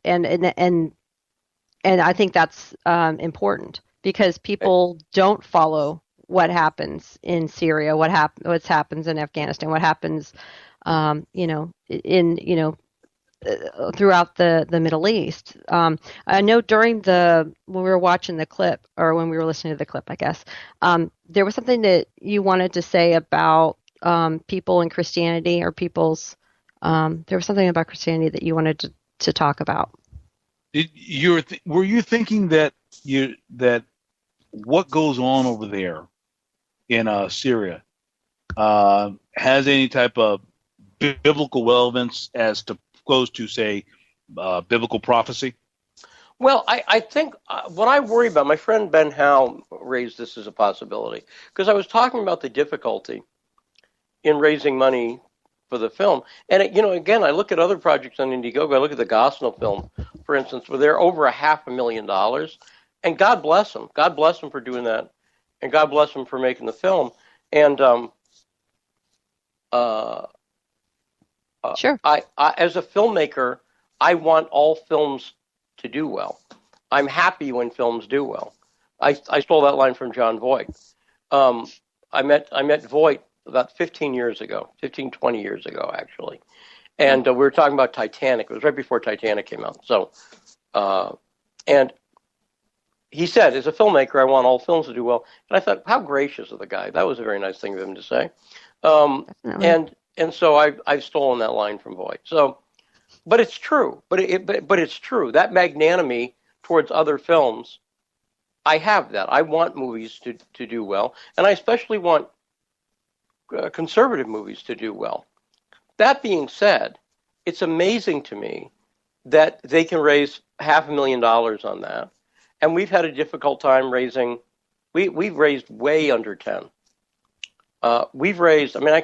Speaker 3: I think that's important because people don't follow what happens in Syria, what happens in Afghanistan, what happens, throughout the Middle East. I know when we were watching the clip, or when we were listening to the clip, I guess, there was something that you wanted to say about people in Christianity, or people's, there was something about Christianity that you wanted to talk about.
Speaker 5: Were you thinking that what goes on over there in Syria has any type of biblical relevance as to goes to, say, biblical prophecy?
Speaker 4: Well, I think what I worry about, my friend Ben Howe raised this as a possibility, because I was talking about the difficulty in raising money for the film. And, again, I look at other projects on Indiegogo. I look at the Gosnell film, for instance, where they're over $500,000. And God bless them. God bless them for doing that. And God bless them for making the film. And
Speaker 3: Sure.
Speaker 4: I, as a filmmaker, I want all films to do well. I'm happy when films do well. I stole that line from John Voight. I met Voight about 20 years ago, actually. And we were talking about Titanic. It was right before Titanic came out. So, and he said, as a filmmaker, I want all films to do well. And I thought, how gracious of the guy. That was a very nice thing of him to say. And so I've stolen that line from Voight. So, but it's true. But it's true. That magnanimity towards other films, I have that. I want movies to do well, and I especially want conservative movies to do well. That being said, it's amazing to me that they can raise $500,000 on that. And we've had a difficult time raising. We've raised way under 10. We've raised. I mean, I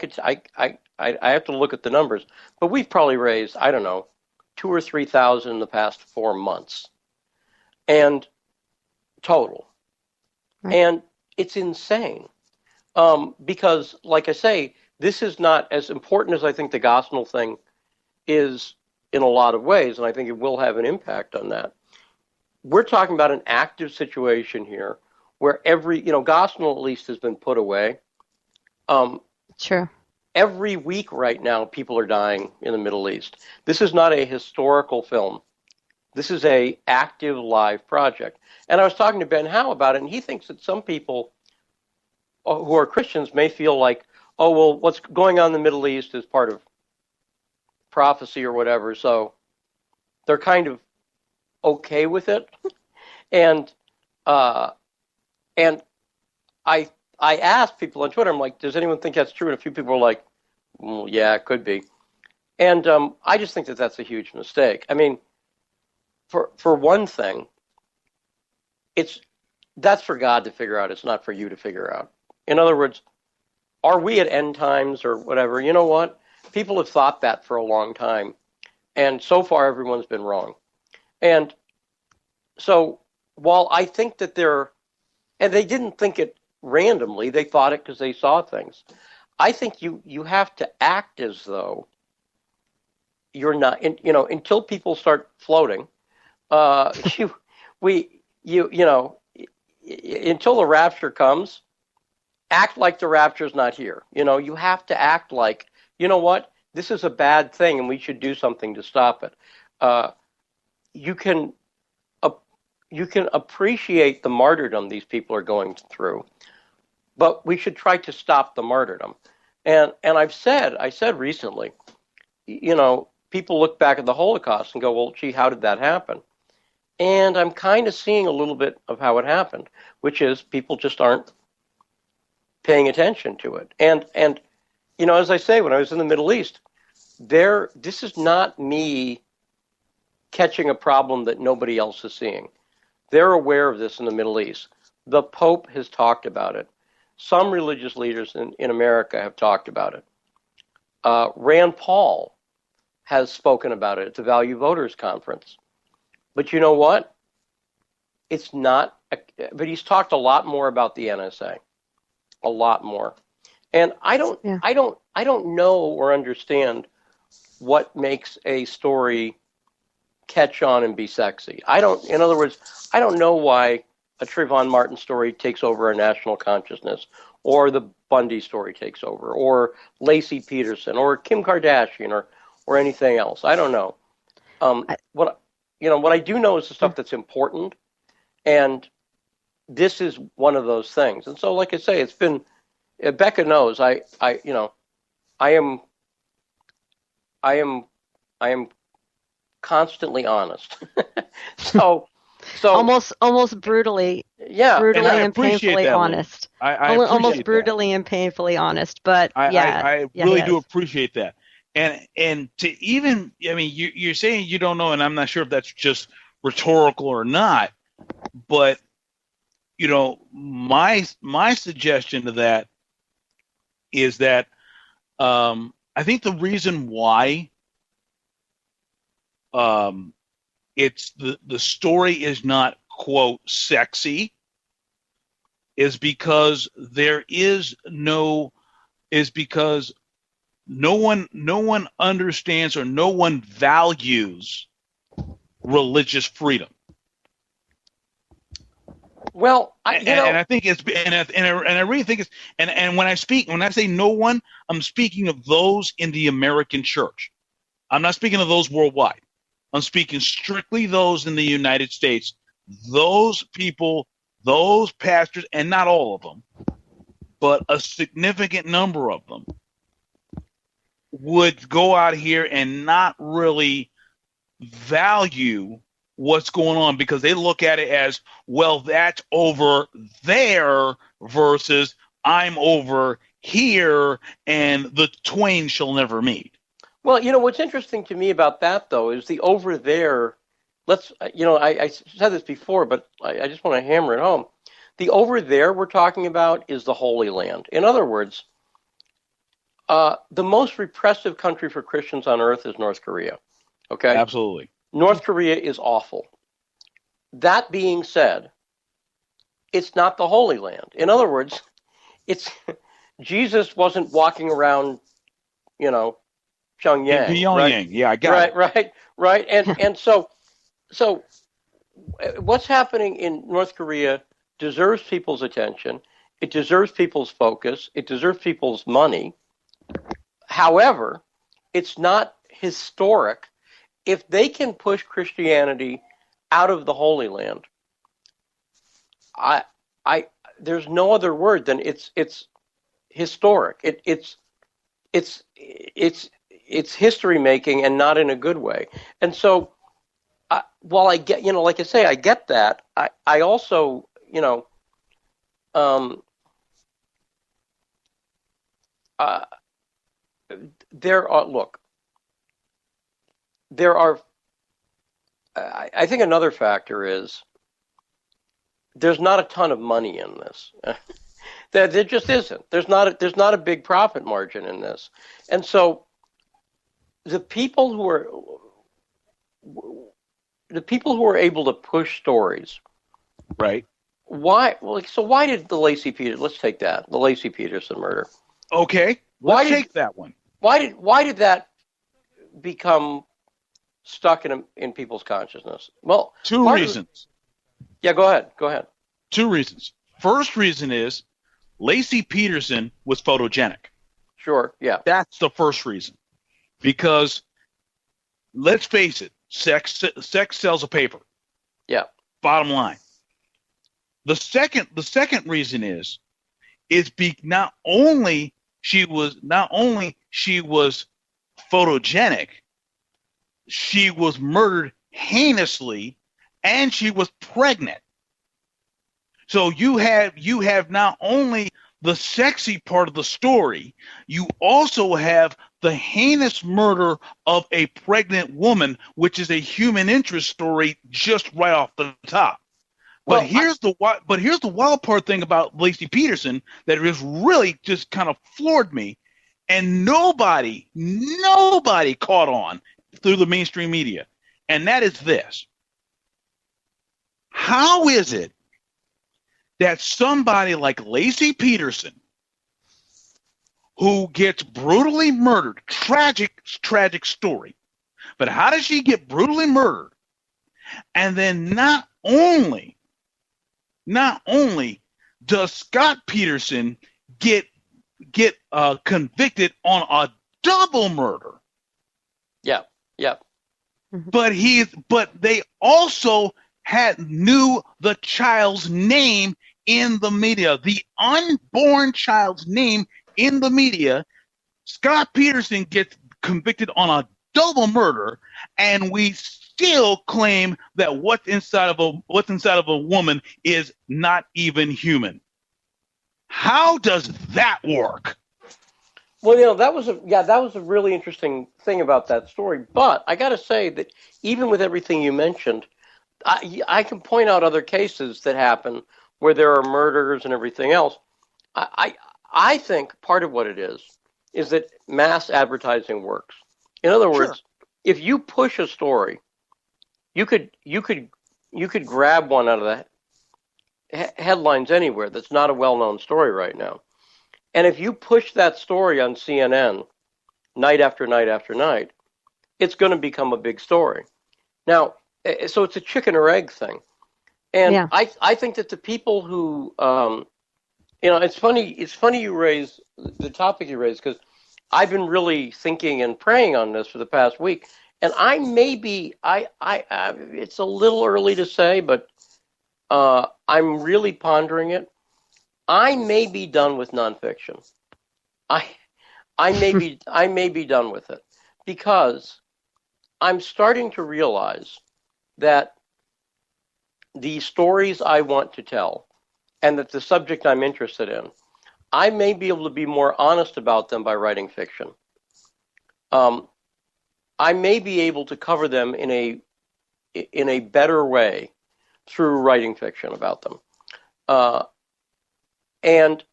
Speaker 4: have to look at the numbers, but we've probably raised, I don't know, 2,000 or 3,000 in the past 4 months, and total. Right. And it's insane because, like I say, this is not as important as I think the gospel thing is in a lot of ways, and I think it will have an impact on that. We're talking about an active situation here where every, gospel at least has been put away.
Speaker 3: Sure.
Speaker 4: Every week right now, people are dying in the Middle East. This is not a historical film. This is a active live project. And I was talking to Ben Howe about it, and he thinks that some people who are Christians may feel like, oh, well, what's going on in the Middle East is part of prophecy or whatever, so they're kind of okay with it. And I asked people on Twitter, I'm like, does anyone think that's true? And a few people were like, well, yeah, it could be. And I just think that that's a huge mistake. I mean, for one thing, that's for God to figure out. It's not for you to figure out. In other words, are we at end times or whatever? You know what? People have thought that for a long time. And so far, everyone's been wrong. And so while I think that and they didn't think it randomly, they thought it because they saw things. I think you have to act as though you're not, until people start floating, until the rapture comes, act like the rapture's not here. You have to act like, you know what, this is a bad thing and we should do something to stop it. You can appreciate the martyrdom these people are going through, but we should try to stop the martyrdom. And I said recently, people look back at the Holocaust and go, well, gee, how did that happen? And I'm kind of seeing a little bit of how it happened, which is people just aren't paying attention to it. And as I say, when I was in the Middle East, this is not me catching a problem that nobody else is seeing. They're aware of this in the Middle East. The Pope has talked about it. Some religious leaders in America have talked about it. Rand Paul has spoken about it at the Value Voters Conference. But you know what? It's not, but he's talked a lot more about the NSA. A lot more. And I don't know or understand what makes a story catch on and be sexy. In other words, I don't know why a Trayvon Martin story takes over our national consciousness, or the Bundy story takes over, or Lacey Peterson, or Kim Kardashian, or anything else. I don't know. What I do know is the stuff that's important, and this is one of those things. And so, like I say, it's been. Becca knows. I am constantly honest. so
Speaker 3: almost brutally,
Speaker 4: yeah,
Speaker 3: brutally and painfully honest. Almost brutally and painfully honest. But
Speaker 5: I really do appreciate that. And to even, you're saying you don't know, and I'm not sure if that's just rhetorical or not. But my suggestion to that is that I think the reason why it's the story is not, quote, sexy is because no one understands or no one values religious freedom.
Speaker 4: Well, I
Speaker 5: think it's, and I really think it's, and when I say no one, I'm speaking of those in the American church. I'm not speaking of those worldwide. I'm speaking strictly those in the United States. Those people, those pastors, and not all of them, but a significant number of them would go out here and not really value what's going on because they look at it as, well, that's over there versus I'm over here and the twain shall never meet.
Speaker 4: Well, what's interesting to me about that, though, is the over there. I said this before, but I just want to hammer it home. The over there we're talking about is the Holy Land. In other words, the most repressive country for Christians on earth is North Korea. Okay?
Speaker 5: Absolutely.
Speaker 4: North Korea is awful. That being said, it's not the Holy Land. In other words, Jesus wasn't walking around, Pyongyang.
Speaker 5: Pyongyang,
Speaker 4: right?
Speaker 5: Yeah, I got it.
Speaker 4: Right. And so what's happening in North Korea deserves people's attention. It deserves people's focus. It deserves people's money. However, it's not historic. If they can push Christianity out of the Holy Land, there's no other word than it's historic. It's history making, and not in a good way. And so, while I get, like I say, I get that. I also, there are. I think another factor is there's not a ton of money in this. There just isn't. There's not a big profit margin in this, and so the people who are able to push stories,
Speaker 5: right?
Speaker 4: Why? Well, so why did the Lacey Peterson? Let's take that, the Lacey Peterson murder.
Speaker 5: Okay, let's take that one.
Speaker 4: Why did that become stuck in people's consciousness? Well,
Speaker 5: two reasons.
Speaker 4: Yeah, go ahead.
Speaker 5: Two reasons. First reason is Lacey Peterson was photogenic.
Speaker 4: Sure, yeah.
Speaker 5: That's the first reason. Because let's face it, sex sells a paper.
Speaker 4: Yeah.
Speaker 5: Bottom line. The second reason is not only she was photogenic, she was murdered heinously, and she was pregnant. So you have not only the sexy part of the story, you also have the heinous murder of a pregnant woman, which is a human interest story just right off the top. But here's the wild part thing about Lacey Peterson that has really just kind of floored me, and nobody caught on through the mainstream media, and that is this. How is it that somebody like Lacey Peterson, who gets brutally murdered, tragic story, but how does she get brutally murdered? And then not only does Scott Peterson get convicted on a double murder.
Speaker 4: Yeah.
Speaker 5: But they also knew the child's name in the media, the unborn child's name in the media. Scott Peterson gets convicted on a double murder, and we still claim that what's inside of a woman is not even human. How does that work?
Speaker 4: Well, that was a really interesting thing about that story. But I got to say that even with everything you mentioned, I can point out other cases that happen where there are murders and everything else. I think part of what it is that mass advertising works. In other words, if you push a story, you could grab one out of the headlines anywhere that's not a well-known story right now. And if you push that story on CNN night after night after night, it's going to become a big story. Now, so it's a chicken or egg thing. And yeah. I think that the people who, it's funny you raise the topic you raised, because I've been really thinking and praying on this for the past week. And it's a little early to say, but I'm really pondering it. I may be done with nonfiction. I may be done with it, because I'm starting to realize that the stories I want to tell and that the subject I'm interested in, I may be able to be more honest about them by writing fiction. I may be able to cover them in a better way through writing fiction about them. And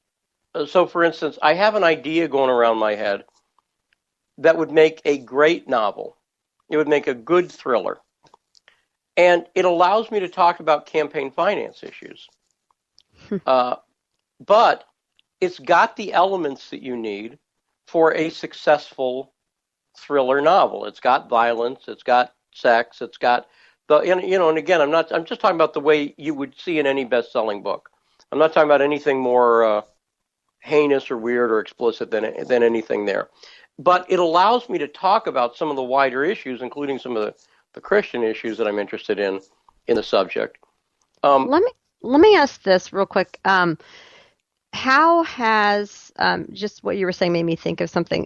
Speaker 4: so, for instance, I have an idea going around my head that would make a great novel. It would make a good thriller. And it allows me to talk about campaign finance issues. But it's got the elements that you need for a successful thriller novel. It's got violence, it's got sex, it's got and again, I'm just talking about the way you would see in any best-selling book. I'm not talking about anything more heinous or weird or explicit than anything there. But it allows me to talk about some of the wider issues, including some of the Christian issues that I'm interested in the subject.
Speaker 3: Let me ask this real quick. How has just what you were saying made me think of something.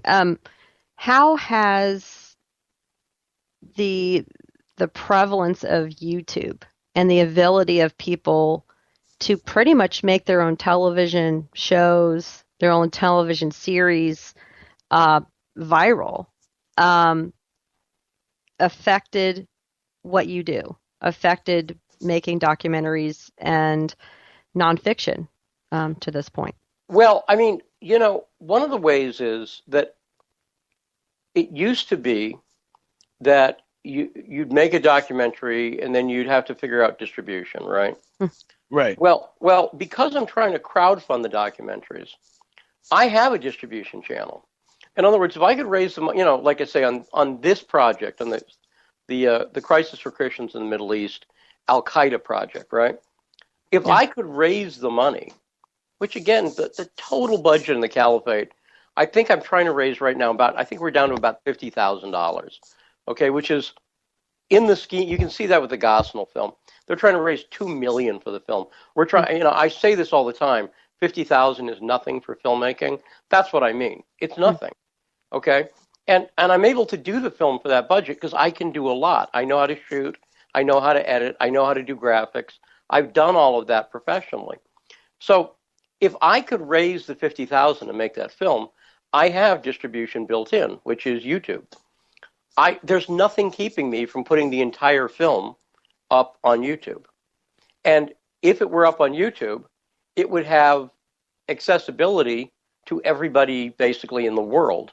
Speaker 3: How has the prevalence of YouTube and the ability of people to pretty much make their own television shows, their own television series viral, affected what you do, affected making documentaries and nonfiction to this point?
Speaker 4: Well, I mean, one of the ways is that it used to be that you'd make a documentary and then you'd have to figure out distribution, right?
Speaker 5: Right.
Speaker 4: Well, because I'm trying to crowdfund the documentaries, I have a distribution channel. In other words, if I could raise some, like I say, on this project, on the Crisis for Christians in the Middle East, Al-Qaeda project, right? If I could raise the money, which again, the total budget in the Caliphate, I think I'm trying to raise right now I think we're down to about $50,000, okay, which is in the scheme. You can see that with the Gosnell film. They're trying to raise $2 million for the film. We're trying, I say this all the time, 50,000 is nothing for filmmaking. That's what I mean. It's nothing, okay? And I'm able to do the film for that budget because I can do a lot. I know how to shoot. I know how to edit. I know how to do graphics. I've done all of that professionally. So if I could raise the 50,000 to make that film, I have distribution built in, which is YouTube. There's nothing keeping me from putting the entire film up on YouTube. And if it were up on YouTube, it would have accessibility to everybody basically in the world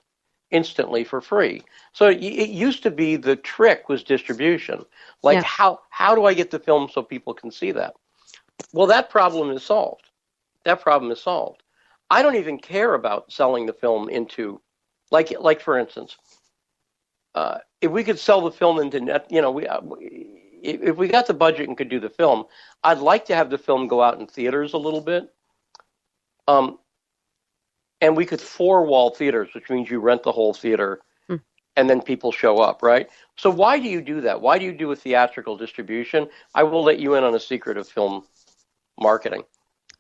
Speaker 4: instantly for free. So it used to be the trick was distribution. Like how do I get the film so people can see that? Well, that problem is solved. I don't even care about selling the film into, like for instance, if we could sell the film into net, if we got the budget and could do the film, I'd like to have the film go out in theaters a little bit. And we could four-wall theaters, which means you rent the whole theater and then people show up, right? So why do you do that? Why do you do a theatrical distribution? I will let you in on a secret of film marketing.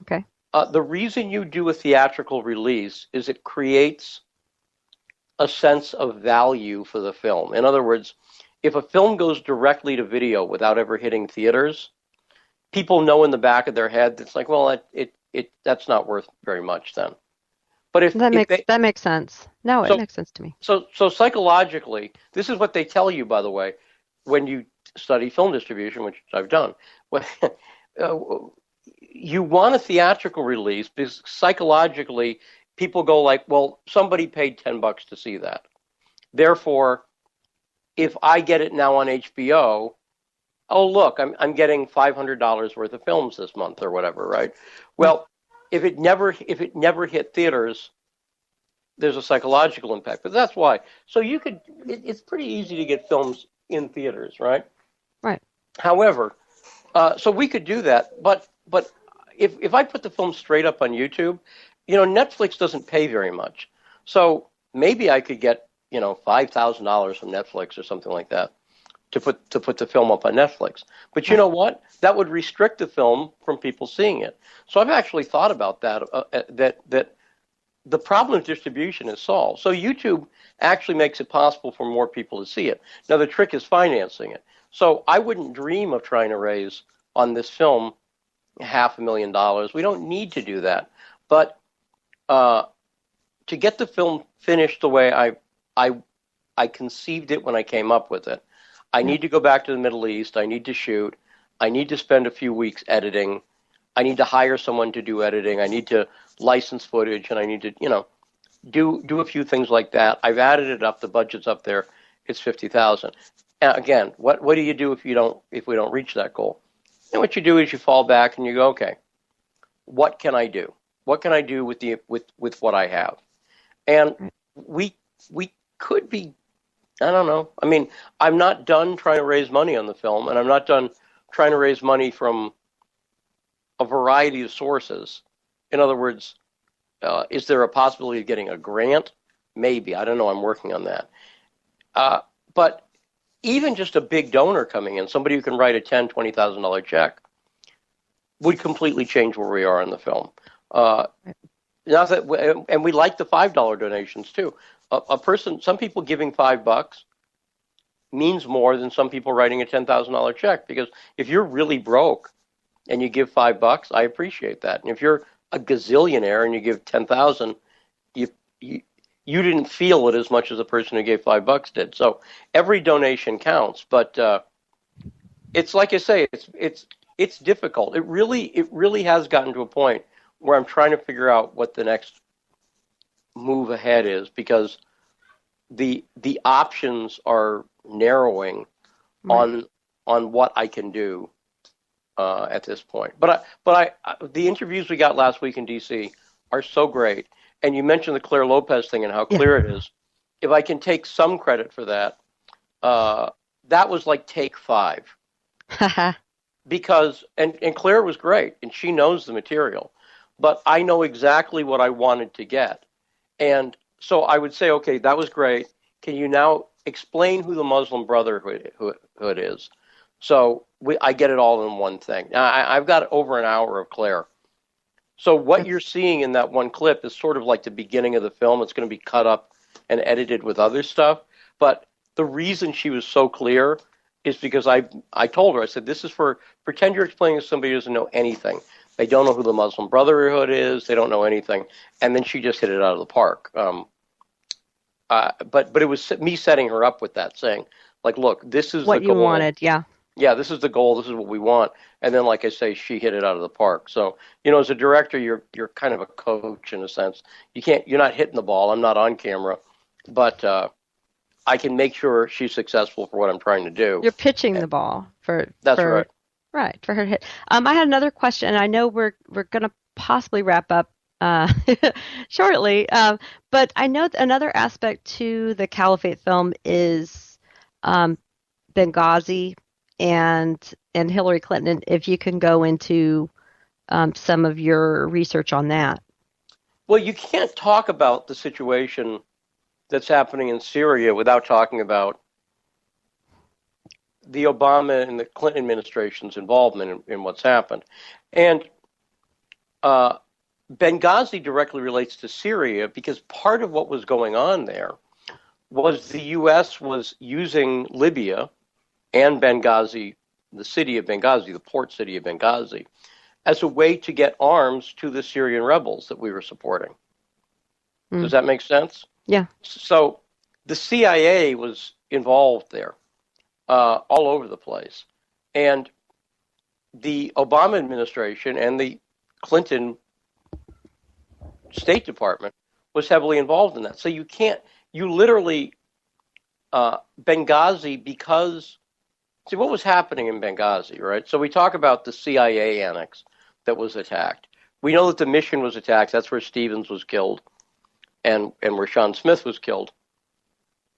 Speaker 3: Okay.
Speaker 4: The reason you do a theatrical release is it creates a sense of value for the film. In other words, if a film goes directly to video without ever hitting theaters, people know in the back of their head it's like, well, that's not worth very much then. But
Speaker 3: that makes sense. No, it makes sense to me.
Speaker 4: So psychologically, this is what they tell you, by the way, when you study film distribution, which I've done. You want a theatrical release because psychologically, people go like, well, somebody paid $10 to see that. Therefore, if I get it now on HBO, oh look, I'm getting $500 worth of films this month or whatever, right? Well, if it never hit theaters, there's a psychological impact. But that's why. So it's pretty easy to get films in theaters, right?
Speaker 3: Right.
Speaker 4: However, so we could do that, but if I put the film straight up on YouTube, Netflix doesn't pay very much. So maybe I could get, $5,000 from Netflix or something like that to put the film up on Netflix. But you know what? That would restrict the film from people seeing it. So I've actually thought about that, that the problem of distribution is solved. So YouTube actually makes it possible for more people to see it. Now, the trick is financing it. So I wouldn't dream of trying to raise on this film $500,000. We don't need to do that. But to get the film finished the way I I conceived it when I came up with it. I need to go back to the Middle East. I need to shoot. I need to spend a few weeks editing. I need to hire someone to do editing. I need to license footage, and I need to, do a few things like that. I've added it up. The budget's up there. It's $50,000. Again, what do you do if we don't reach that goal? And what you do is you fall back and you go, okay, what can I do? What can I do with what I have? And we could be, I don't know. I mean, I'm not done trying to raise money on the film, and I'm not done trying to raise money from a variety of sources. In other words, is there a possibility of getting a grant? Maybe. I don't know. I'm working on that. But even just a big donor coming in, somebody who can write a $10,000, $20,000 check, would completely change where we are in the film. Not that, and we like the $5 donations too. A person, some people giving $5 means more than some people writing a $10,000 check, because if you're really broke and you give $5, I appreciate that. And if you're a gazillionaire and you give 10,000, you didn't feel it as much as the person who gave $5 did. So every donation counts, but it's like I say, it's difficult. It really has gotten to a point where I'm trying to figure out what the next move ahead is, because the options are narrowing on what I can do at this point. But the interviews we got last week in DC are so great. And you mentioned the Claire Lopez thing and how clear it is. If I can take some credit for that, that was like take 5. Because, and Claire was great, and she knows the material. But I know exactly what I wanted to get. And so I would say, okay, that was great. Can you now explain who the Muslim Brotherhood is? So I get it all in one thing. Now, I've got over an hour of Claire. So what you're seeing in that one clip is sort of like the beginning of the film. It's going to be cut up and edited with other stuff. But the reason she was so clear is because I told her, I said, this is pretend you're explaining to somebody who doesn't know anything. They don't know who the Muslim Brotherhood is. They don't know anything. And then she just hit it out of the park. But it was me setting her up with that, saying, like, look, this is
Speaker 3: what
Speaker 4: the goal.
Speaker 3: You wanted, yeah.
Speaker 4: Yeah, this is the goal. This is what we want. And then, like I say, she hit it out of the park. So, as a director, you're kind of a coach in a sense. You're not hitting the ball. I'm not on camera, but I can make sure she's successful for what I'm trying to do.
Speaker 3: You're pitching the ball for.
Speaker 4: That's right.
Speaker 3: Right, for her to hit. I had another question, and I know we're going to possibly wrap up shortly, but I know another aspect to the Caliphate film is Benghazi and Hillary Clinton. If you can go into some of your research on that.
Speaker 4: Well, you can't talk about the situation that's happening in Syria without talking about the Obama and the Clinton administration's involvement in what's happened. And Benghazi directly relates to Syria because part of what was going on there was the U.S. was using Libya and Benghazi, the city of Benghazi, the port city of Benghazi, as a way to get arms to the Syrian rebels that we were supporting. Does that make sense?
Speaker 3: Yeah.
Speaker 4: So the CIA was involved there. All over the place. And the Obama administration and the Clinton State Department was heavily involved in that. So you literally, Benghazi, because, see what was happening in Benghazi, right? So we talk about the CIA annex that was attacked. We know that the mission was attacked. That's where Stevens was killed and where Sean Smith was killed.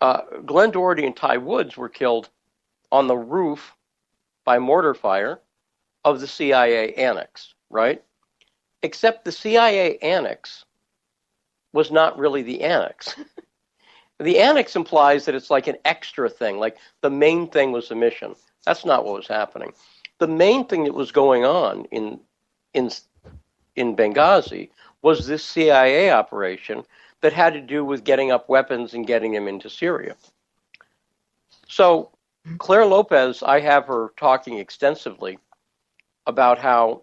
Speaker 4: Glenn Doherty and Ty Woods were killed on the roof by mortar fire of the CIA annex, right? Except the CIA annex was not really the annex. The annex implies that it's like an extra thing, like the main thing was the mission. That's not what was happening. The main thing that was going on in Benghazi was this CIA operation that had to do with getting up weapons and getting them into Syria. So Claire Lopez, I have her talking extensively about how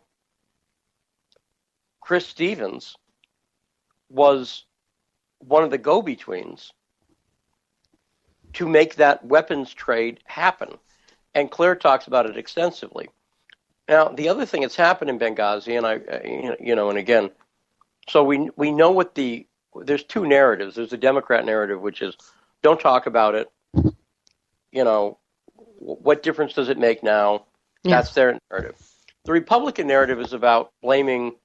Speaker 4: Chris Stevens was one of the go-betweens to make that weapons trade happen. And Claire talks about it extensively. Now, the other thing that's happened in Benghazi, and again, so we know what there's two narratives. There's the Democrat narrative, which is don't talk about it. What difference does it make now? Yeah. That's their narrative. The Republican narrative is about blaming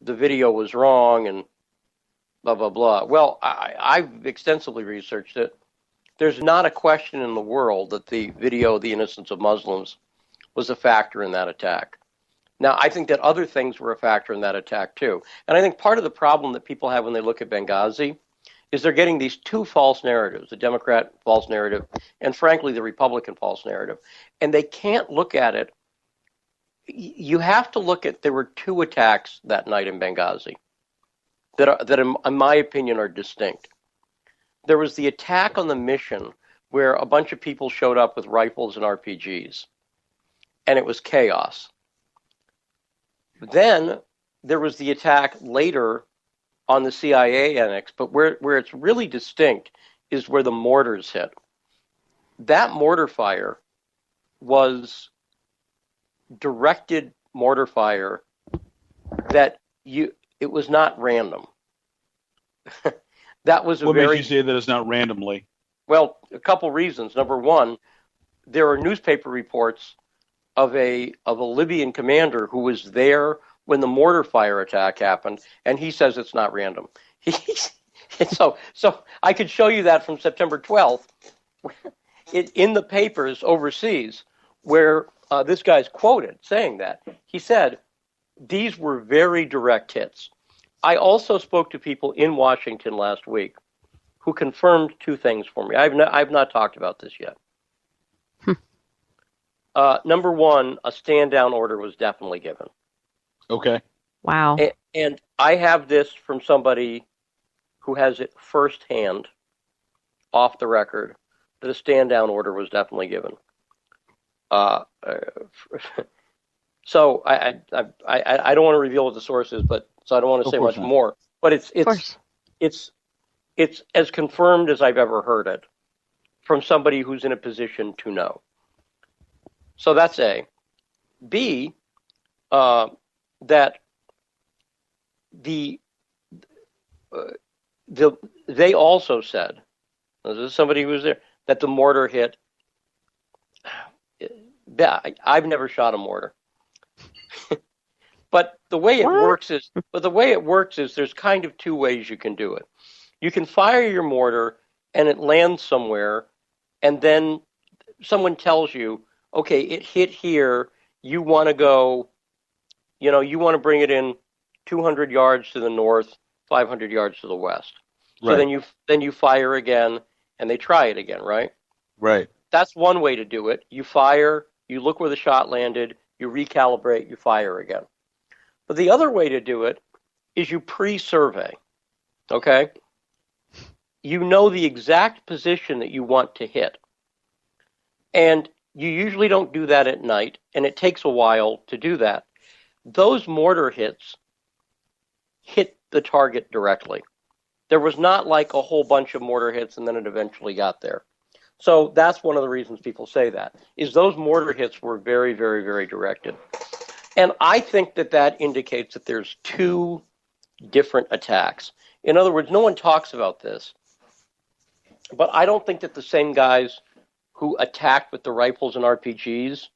Speaker 4: the video was wrong and blah, blah, blah. Well, I've extensively researched it. There's not a question in the world that the video, The Innocence of Muslims, was a factor in that attack. Now, I think that other things were a factor in that attack, too. And I think part of the problem that people have when they look at Benghazi is they're getting these two false narratives, the Democrat false narrative and, frankly, the Republican false narrative. And they can't look at it. You have to look at, there were two attacks that night in Benghazi that in my opinion, are distinct. There was the attack on the mission where a bunch of people showed up with rifles and RPGs, and it was chaos. Then there was the attack later on the CIA annex, but where it's really distinct is where the mortars hit. That mortar fire was directed mortar fire that it was not random. That was
Speaker 5: what makes you say that it's not randomly?
Speaker 4: Well, a couple reasons. Number one, there are newspaper reports of a Libyan commander who was there when the mortar fire attack happened, and he says it's not random. So I could show you that from September 12th in the papers overseas, where this guy's quoted saying that. He said, these were very direct hits. I also spoke to people in Washington last week who confirmed two things for me. I've not talked about this yet. Number one, a stand-down order was definitely given.
Speaker 5: Okay.
Speaker 3: Wow.
Speaker 4: And I have this from somebody who has it firsthand, off the record, that a stand-down order was definitely given. So I don't want to reveal what the source is, but so I don't want to say much more. But it's as confirmed as I've ever heard it from somebody who's in a position to know. So that's A. B, that they also said, this is somebody who was there, that the mortar hit. I've never shot a mortar. But the way it works is there's kind of two ways you can do it. You can fire your mortar and it lands somewhere, and then someone tells you, okay, it hit here. You want to go, you want to bring it in 200 yards to the north, 500 yards to the west. Right. So then you fire again, and they try it again, right?
Speaker 5: Right.
Speaker 4: That's one way to do it. You fire, you look where the shot landed, you recalibrate, you fire again. But the other way to do it is you pre-survey, okay? You know the exact position that you want to hit. And you usually don't do that at night, and it takes a while to do that. Those mortar hits hit the target directly. There was not like a whole bunch of mortar hits and then it eventually got there. So that's one of the reasons people say that, is those mortar hits were very, very, very directed. And I think that indicates that there's two different attacks. In other words, no one talks about this, but I don't think that the same guys who attacked with the rifles and RPGs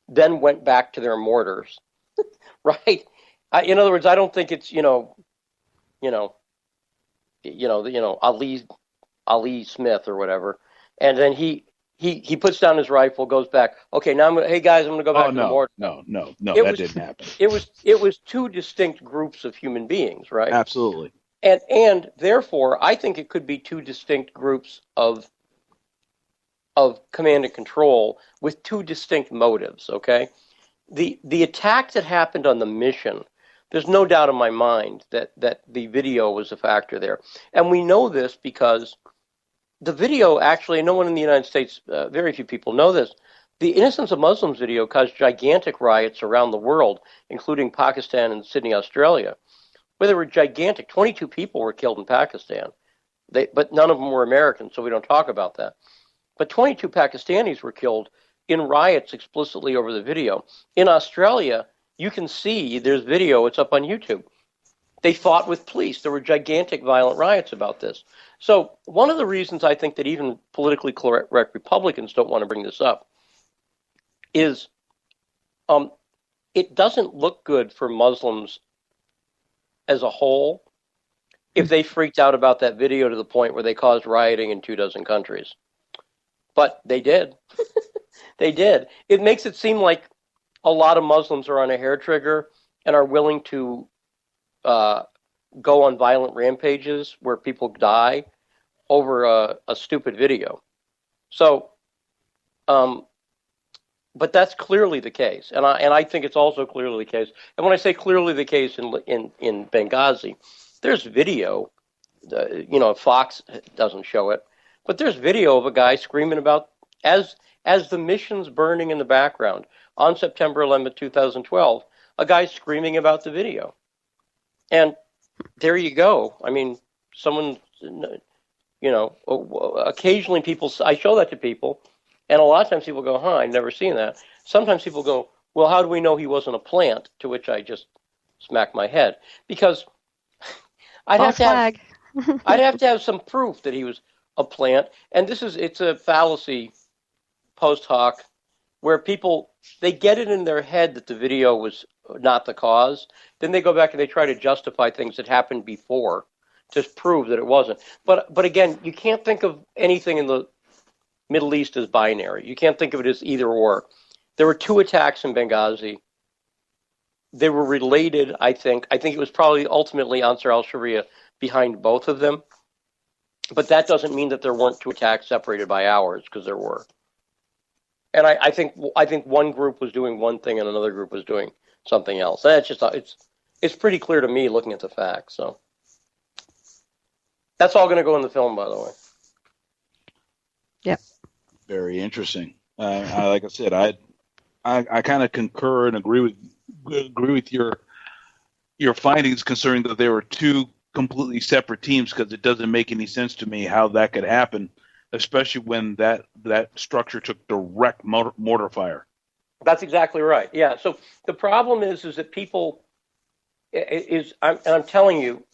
Speaker 4: then went back to their mortars, right? In other words, I don't think it's Ali Smith or whatever, and then he puts down his rifle, goes back. Okay, now hey guys, I'm going to go back to the mortar.
Speaker 5: No, that didn't happen.
Speaker 4: It was two distinct groups of human beings, right?
Speaker 5: Absolutely.
Speaker 4: And therefore, I think it could be two distinct groups of command and control with two distinct motives. Okay, the attack that happened on the mission, there's no doubt in my mind that the video was a factor there, and we know this because the video actually, no one in the United States, very few people know this. The Innocence of Muslims video caused gigantic riots around the world, including Pakistan and Sydney, Australia, where there were gigantic. 22 people were killed in Pakistan, but none of them were Americans, so we don't talk about that. but 22 Pakistanis were killed in riots explicitly over the video. In Australia, you can see there's video. It's up on YouTube. They fought with police. There were gigantic violent riots about this. So one of the reasons I think that even politically correct Republicans don't want to bring this up is it doesn't look good for Muslims as a whole if they freaked out about that video to the point where they caused rioting in 24 countries. But they did. They did. It makes it seem like a lot of Muslims are on a hair trigger and are willing to go on violent rampages where people die over a stupid video. So, but that's clearly the case, and I think it's also clearly the case. And when I say clearly the case in Benghazi, there's video. Fox doesn't show it, but there's video of a guy screaming about as the mission's burning in the background on September 11th, 2012. A guy screaming about the video, and there you go. I mean, someone, occasionally people. I show that to people. And a lot of times people go, I've never seen that. Sometimes people go, well, how do we know he wasn't a plant? To which I just smack my head. Because I'd have to have some proof that he was a plant. And it's a fallacy post hoc where people, they get it in their head that the video was not the cause. Then they go back and they try to justify things that happened before to prove that it wasn't. But again, you can't think of anything in the Middle East as binary. You can't think of it as either or. There were 2 attacks in Benghazi. They were related, I think. I think it was probably ultimately Ansar al-Sharia behind both of them. But that doesn't mean that there weren't 2 attacks separated by hours, because there were. And I think one group was doing one thing and another group was doing something else. That's just it's pretty clear to me looking at the facts. So that's all going to go in the film, by the way.
Speaker 3: Yep.
Speaker 5: Very interesting. Like I said, I kind of concur and agree with your findings concerning that there were 2 completely separate teams, because it doesn't make any sense to me how that could happen, especially when that structure took direct mortar fire.
Speaker 4: That's exactly right. Yeah. So the problem is that people I'm telling you,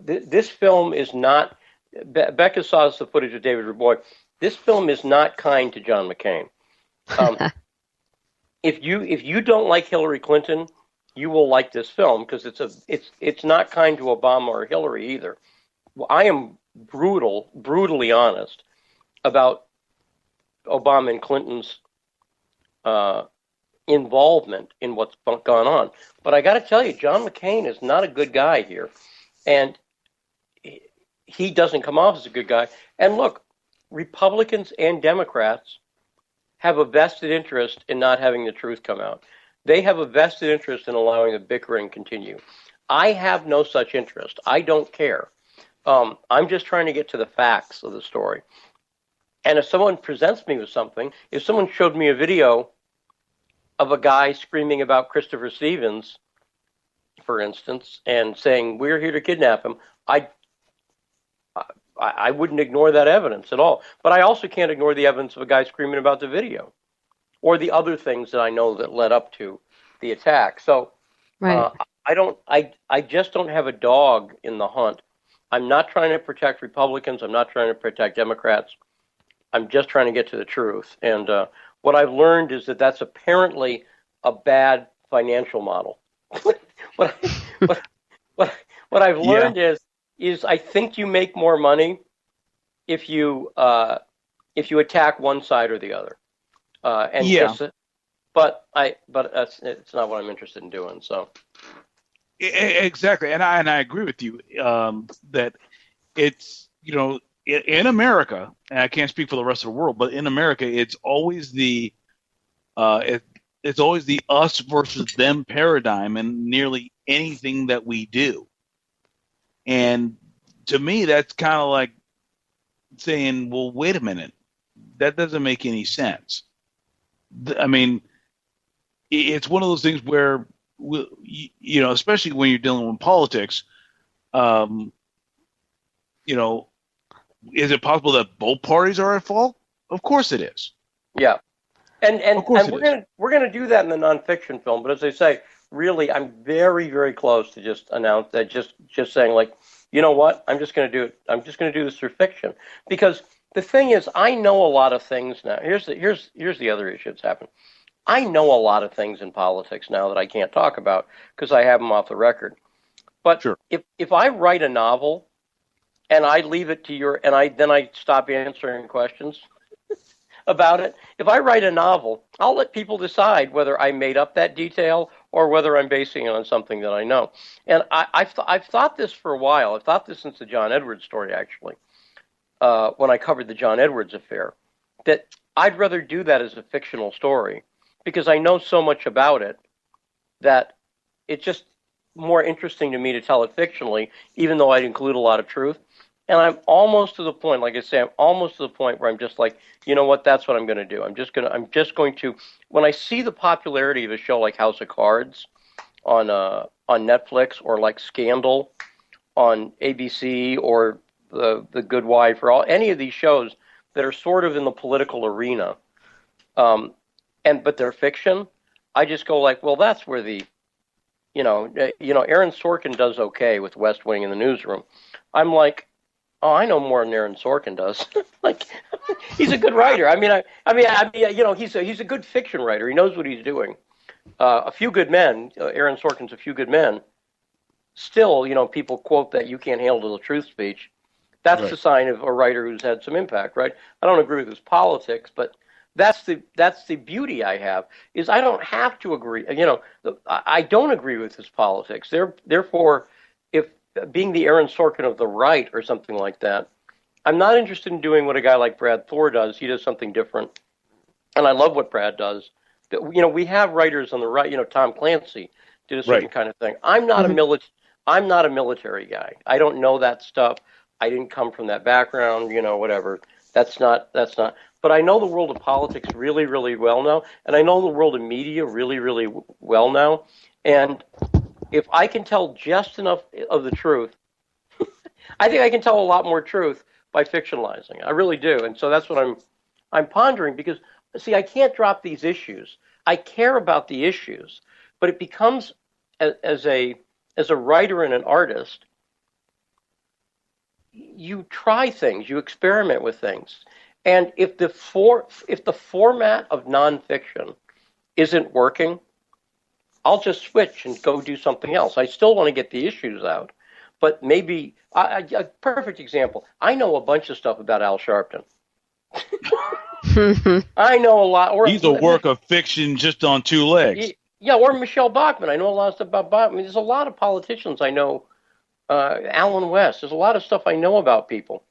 Speaker 4: this film is not. Becca saw the footage of David Dubois. This film is not kind to John McCain. If you don't like Hillary Clinton, you will like this film, because it's not kind to Obama or Hillary either. I am brutally honest about Obama and Clinton's involvement in what's gone on. But I got to tell you, John McCain is not a good guy here, and he doesn't come off as a good guy. And look, Republicans and Democrats have a vested interest in not having the truth come out. They have a vested interest in allowing the bickering continue. I have no such interest. I don't care. I'm just trying to get to the facts of the story. And if someone presents me with something, if someone showed me a video of a guy screaming about Christopher Stevens, for instance, and saying, we're here to kidnap him, I wouldn't ignore that evidence at all. But I also can't ignore the evidence of a guy screaming about the video or the other things that I know that led up to the attack. So
Speaker 3: Right.
Speaker 4: I just don't have a dog in the hunt. I'm not trying to protect Republicans. I'm not trying to protect Democrats. I'm just trying to get to the truth. And what I've learned is that that's apparently a bad financial model. what I've learned is I think you make more money if you attack one side or the other. But it's not what I'm interested in doing. So
Speaker 5: exactly, and I agree with you that it's in America, and I can't speak for the rest of the world, but in America, it's always the it's always the us versus them paradigm in nearly anything that we do. And to me, that's kind of like saying, well, wait a minute, that doesn't make any sense. I mean, it's one of those things where, especially when you're dealing with politics, is it possible that both parties are at fault? Of course it is.
Speaker 4: Yeah. And
Speaker 5: Of course it
Speaker 4: we're gonna do that in the nonfiction film, but as I say, really, I'm very, very close to just announce that, just saying, like, you know what, I'm just gonna do it. I'm just gonna do this through fiction, because the thing is, I know a lot of things now. Here's the other issue that's happened. I know a lot of things in politics now that I can't talk about because I have them off the record. But
Speaker 5: Sure.
Speaker 4: if I write a novel and I leave it to then I stop answering questions about it. If I write a novel, I'll let people decide whether I made up that detail or whether I'm basing it on something that I know. And I've thought this for a while. I've thought this since the John Edwards story, actually, when I covered the John Edwards affair, that I'd rather do that as a fictional story because I know so much about it that it's just more interesting to me to tell it fictionally, even though I'd include a lot of truth. And I'm almost to the point, like I say, I'm almost to the point where I'm just like, you know what, that's what I'm going to do. I'm just going to, when I see the popularity of a show like House of Cards on Netflix, or like Scandal on ABC, or the Good Wife, or any of these shows that are sort of in the political arena, but they're fiction, I just go like, well, that's where Aaron Sorkin does okay with West Wing in the newsroom. I'm like, oh, I know more than Aaron Sorkin does. Like, he's a good writer. He's a good fiction writer. He knows what he's doing. A Few Good Men, Aaron Sorkin's A Few Good Men. Still, people quote that "you can't handle the truth" speech. That's
Speaker 5: right.
Speaker 4: The sign of a writer who's had some impact, right? I don't agree with his politics, but that's the beauty I have, is I don't have to agree. I don't agree with his politics. Therefore, if being the Aaron Sorkin of the right or something like that, I'm not interested in doing what a guy like Brad Thor does. He does something different, and I love what Brad does. We have writers on the right. Tom Clancy did a certain kind of thing. I'm not a military guy. I don't know that stuff. I didn't come from that background. Whatever. That's not. But I know the world of politics really, really well now, and I know the world of media really, really well now, and if I can tell just enough of the truth, I think I can tell a lot more truth by fictionalizing. I really do. And so that's what I'm pondering, because, see, I can't drop these issues. I care about the issues, but it becomes, as a writer and an artist, you try things, you experiment with things. And if the format of nonfiction isn't working, I'll just switch and go do something else. I still want to get the issues out, but maybe a perfect example. I know a bunch of stuff about Al Sharpton. I know a lot.
Speaker 5: He's a work of fiction just on two legs.
Speaker 4: Yeah, or Michelle Bachmann. I know a lot of stuff about Bachmann. There's a lot of politicians I know. Alan West. There's a lot of stuff I know about people.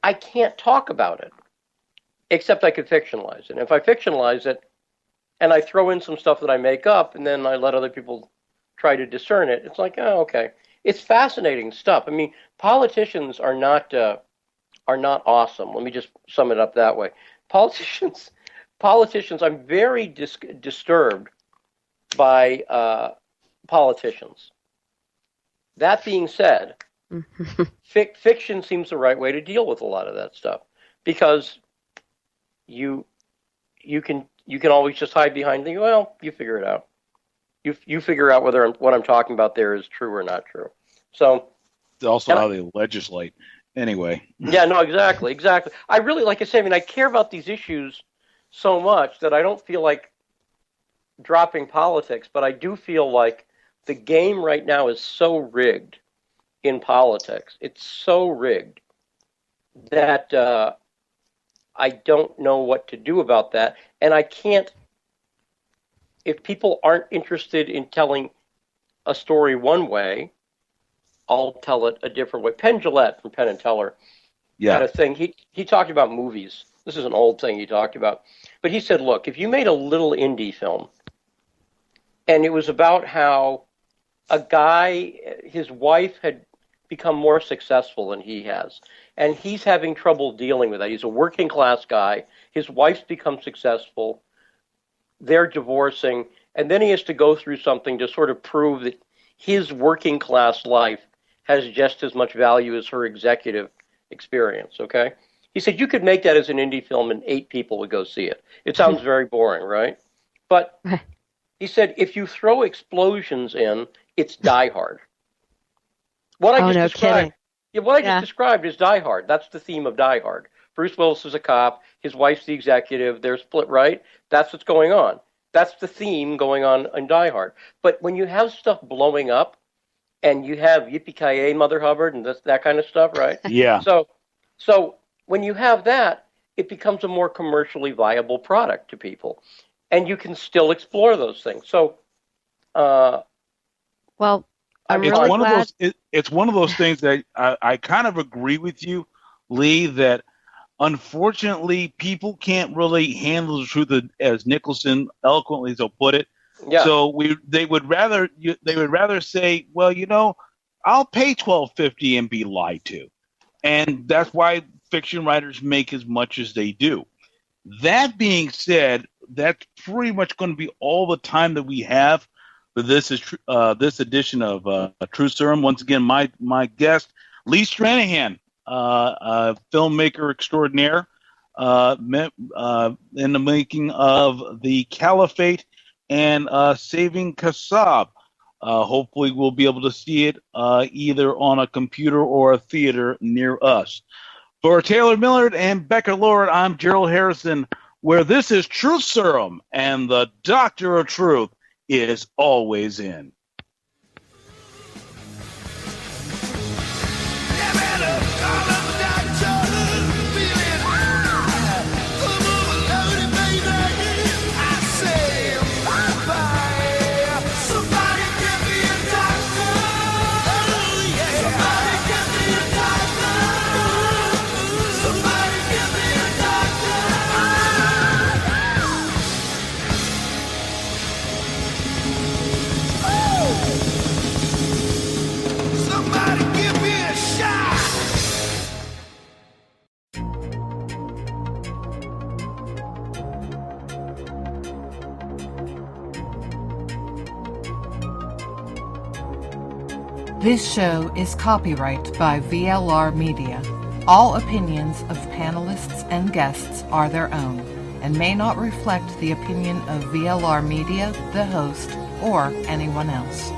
Speaker 4: I can't talk about it, except I could fictionalize it. And if I fictionalize it, and I throw in some stuff that I make up, and then I let other people try to discern it, it's like, oh, okay. It's fascinating stuff. I mean, politicians are not awesome. Let me just sum it up that way. Politicians. I'm very disturbed by politicians. That being said, fiction seems the right way to deal with a lot of that stuff, because you can always just hide behind the, well, you figure it out. You figure out whether what I'm talking about there is true or not true. So
Speaker 5: also how they legislate. Anyway.
Speaker 4: Yeah, no, exactly. I really, like I say, I care about these issues so much that I don't feel like dropping politics, but I do feel like the game right now is so rigged in politics. It's so rigged that I don't know what to do about that. And I can't, if people aren't interested in telling a story one way, I'll tell it a different way. Penn Jillette from Penn and Teller had a thing. He talked about movies. This is an old thing he talked about. But he said, look, if you made a little indie film, and it was about how a guy, his wife had become more successful than he has, and he's having trouble dealing with that. He's a working class guy. His wife's become successful. They're divorcing, and then he has to go through something to sort of prove that his working class life has just as much value as her executive experience, okay? He said you could make that as an indie film and 8 people would go see it. It sounds very boring, right? But he said if you throw explosions in, it's Die Hard. What I just described, just described is Die Hard. That's the theme of Die Hard. Bruce Willis is a cop. His wife's the executive. They're split, right? That's what's going on. That's the theme going on in Die Hard. But when you have stuff blowing up, and you have Yippee-ki-yay, Mother Hubbard, and that kind of stuff, right?
Speaker 5: Yeah.
Speaker 4: So when you have that, it becomes a more commercially viable product to people, and you can still explore those things. So,
Speaker 3: well, I'm really glad.
Speaker 5: It's one of those things that I kind of agree with you, Lee, that unfortunately people can't really handle the truth, as Nicholson eloquently so put it.
Speaker 4: Yeah.
Speaker 5: So they would rather say, well, I'll pay $12.50 and be lied to, and that's why fiction writers make as much as they do. That being said, that's pretty much going to be all the time that we have for this edition of True Serum. Once again, my guest, Lee Stranahan, filmmaker extraordinaire, in the making of The Caliphate and Saving Kassab. Hopefully we'll be able to see it either on a computer or a theater near us. For Taylor Millard and Becca Lord, I'm Gerald Harrison, where this is Truth Serum, and the Doctor of Truth is always in.
Speaker 8: This show is copyright by VLR Media. All opinions of panelists and guests are their own and may not reflect the opinion of VLR Media, the host, or anyone else.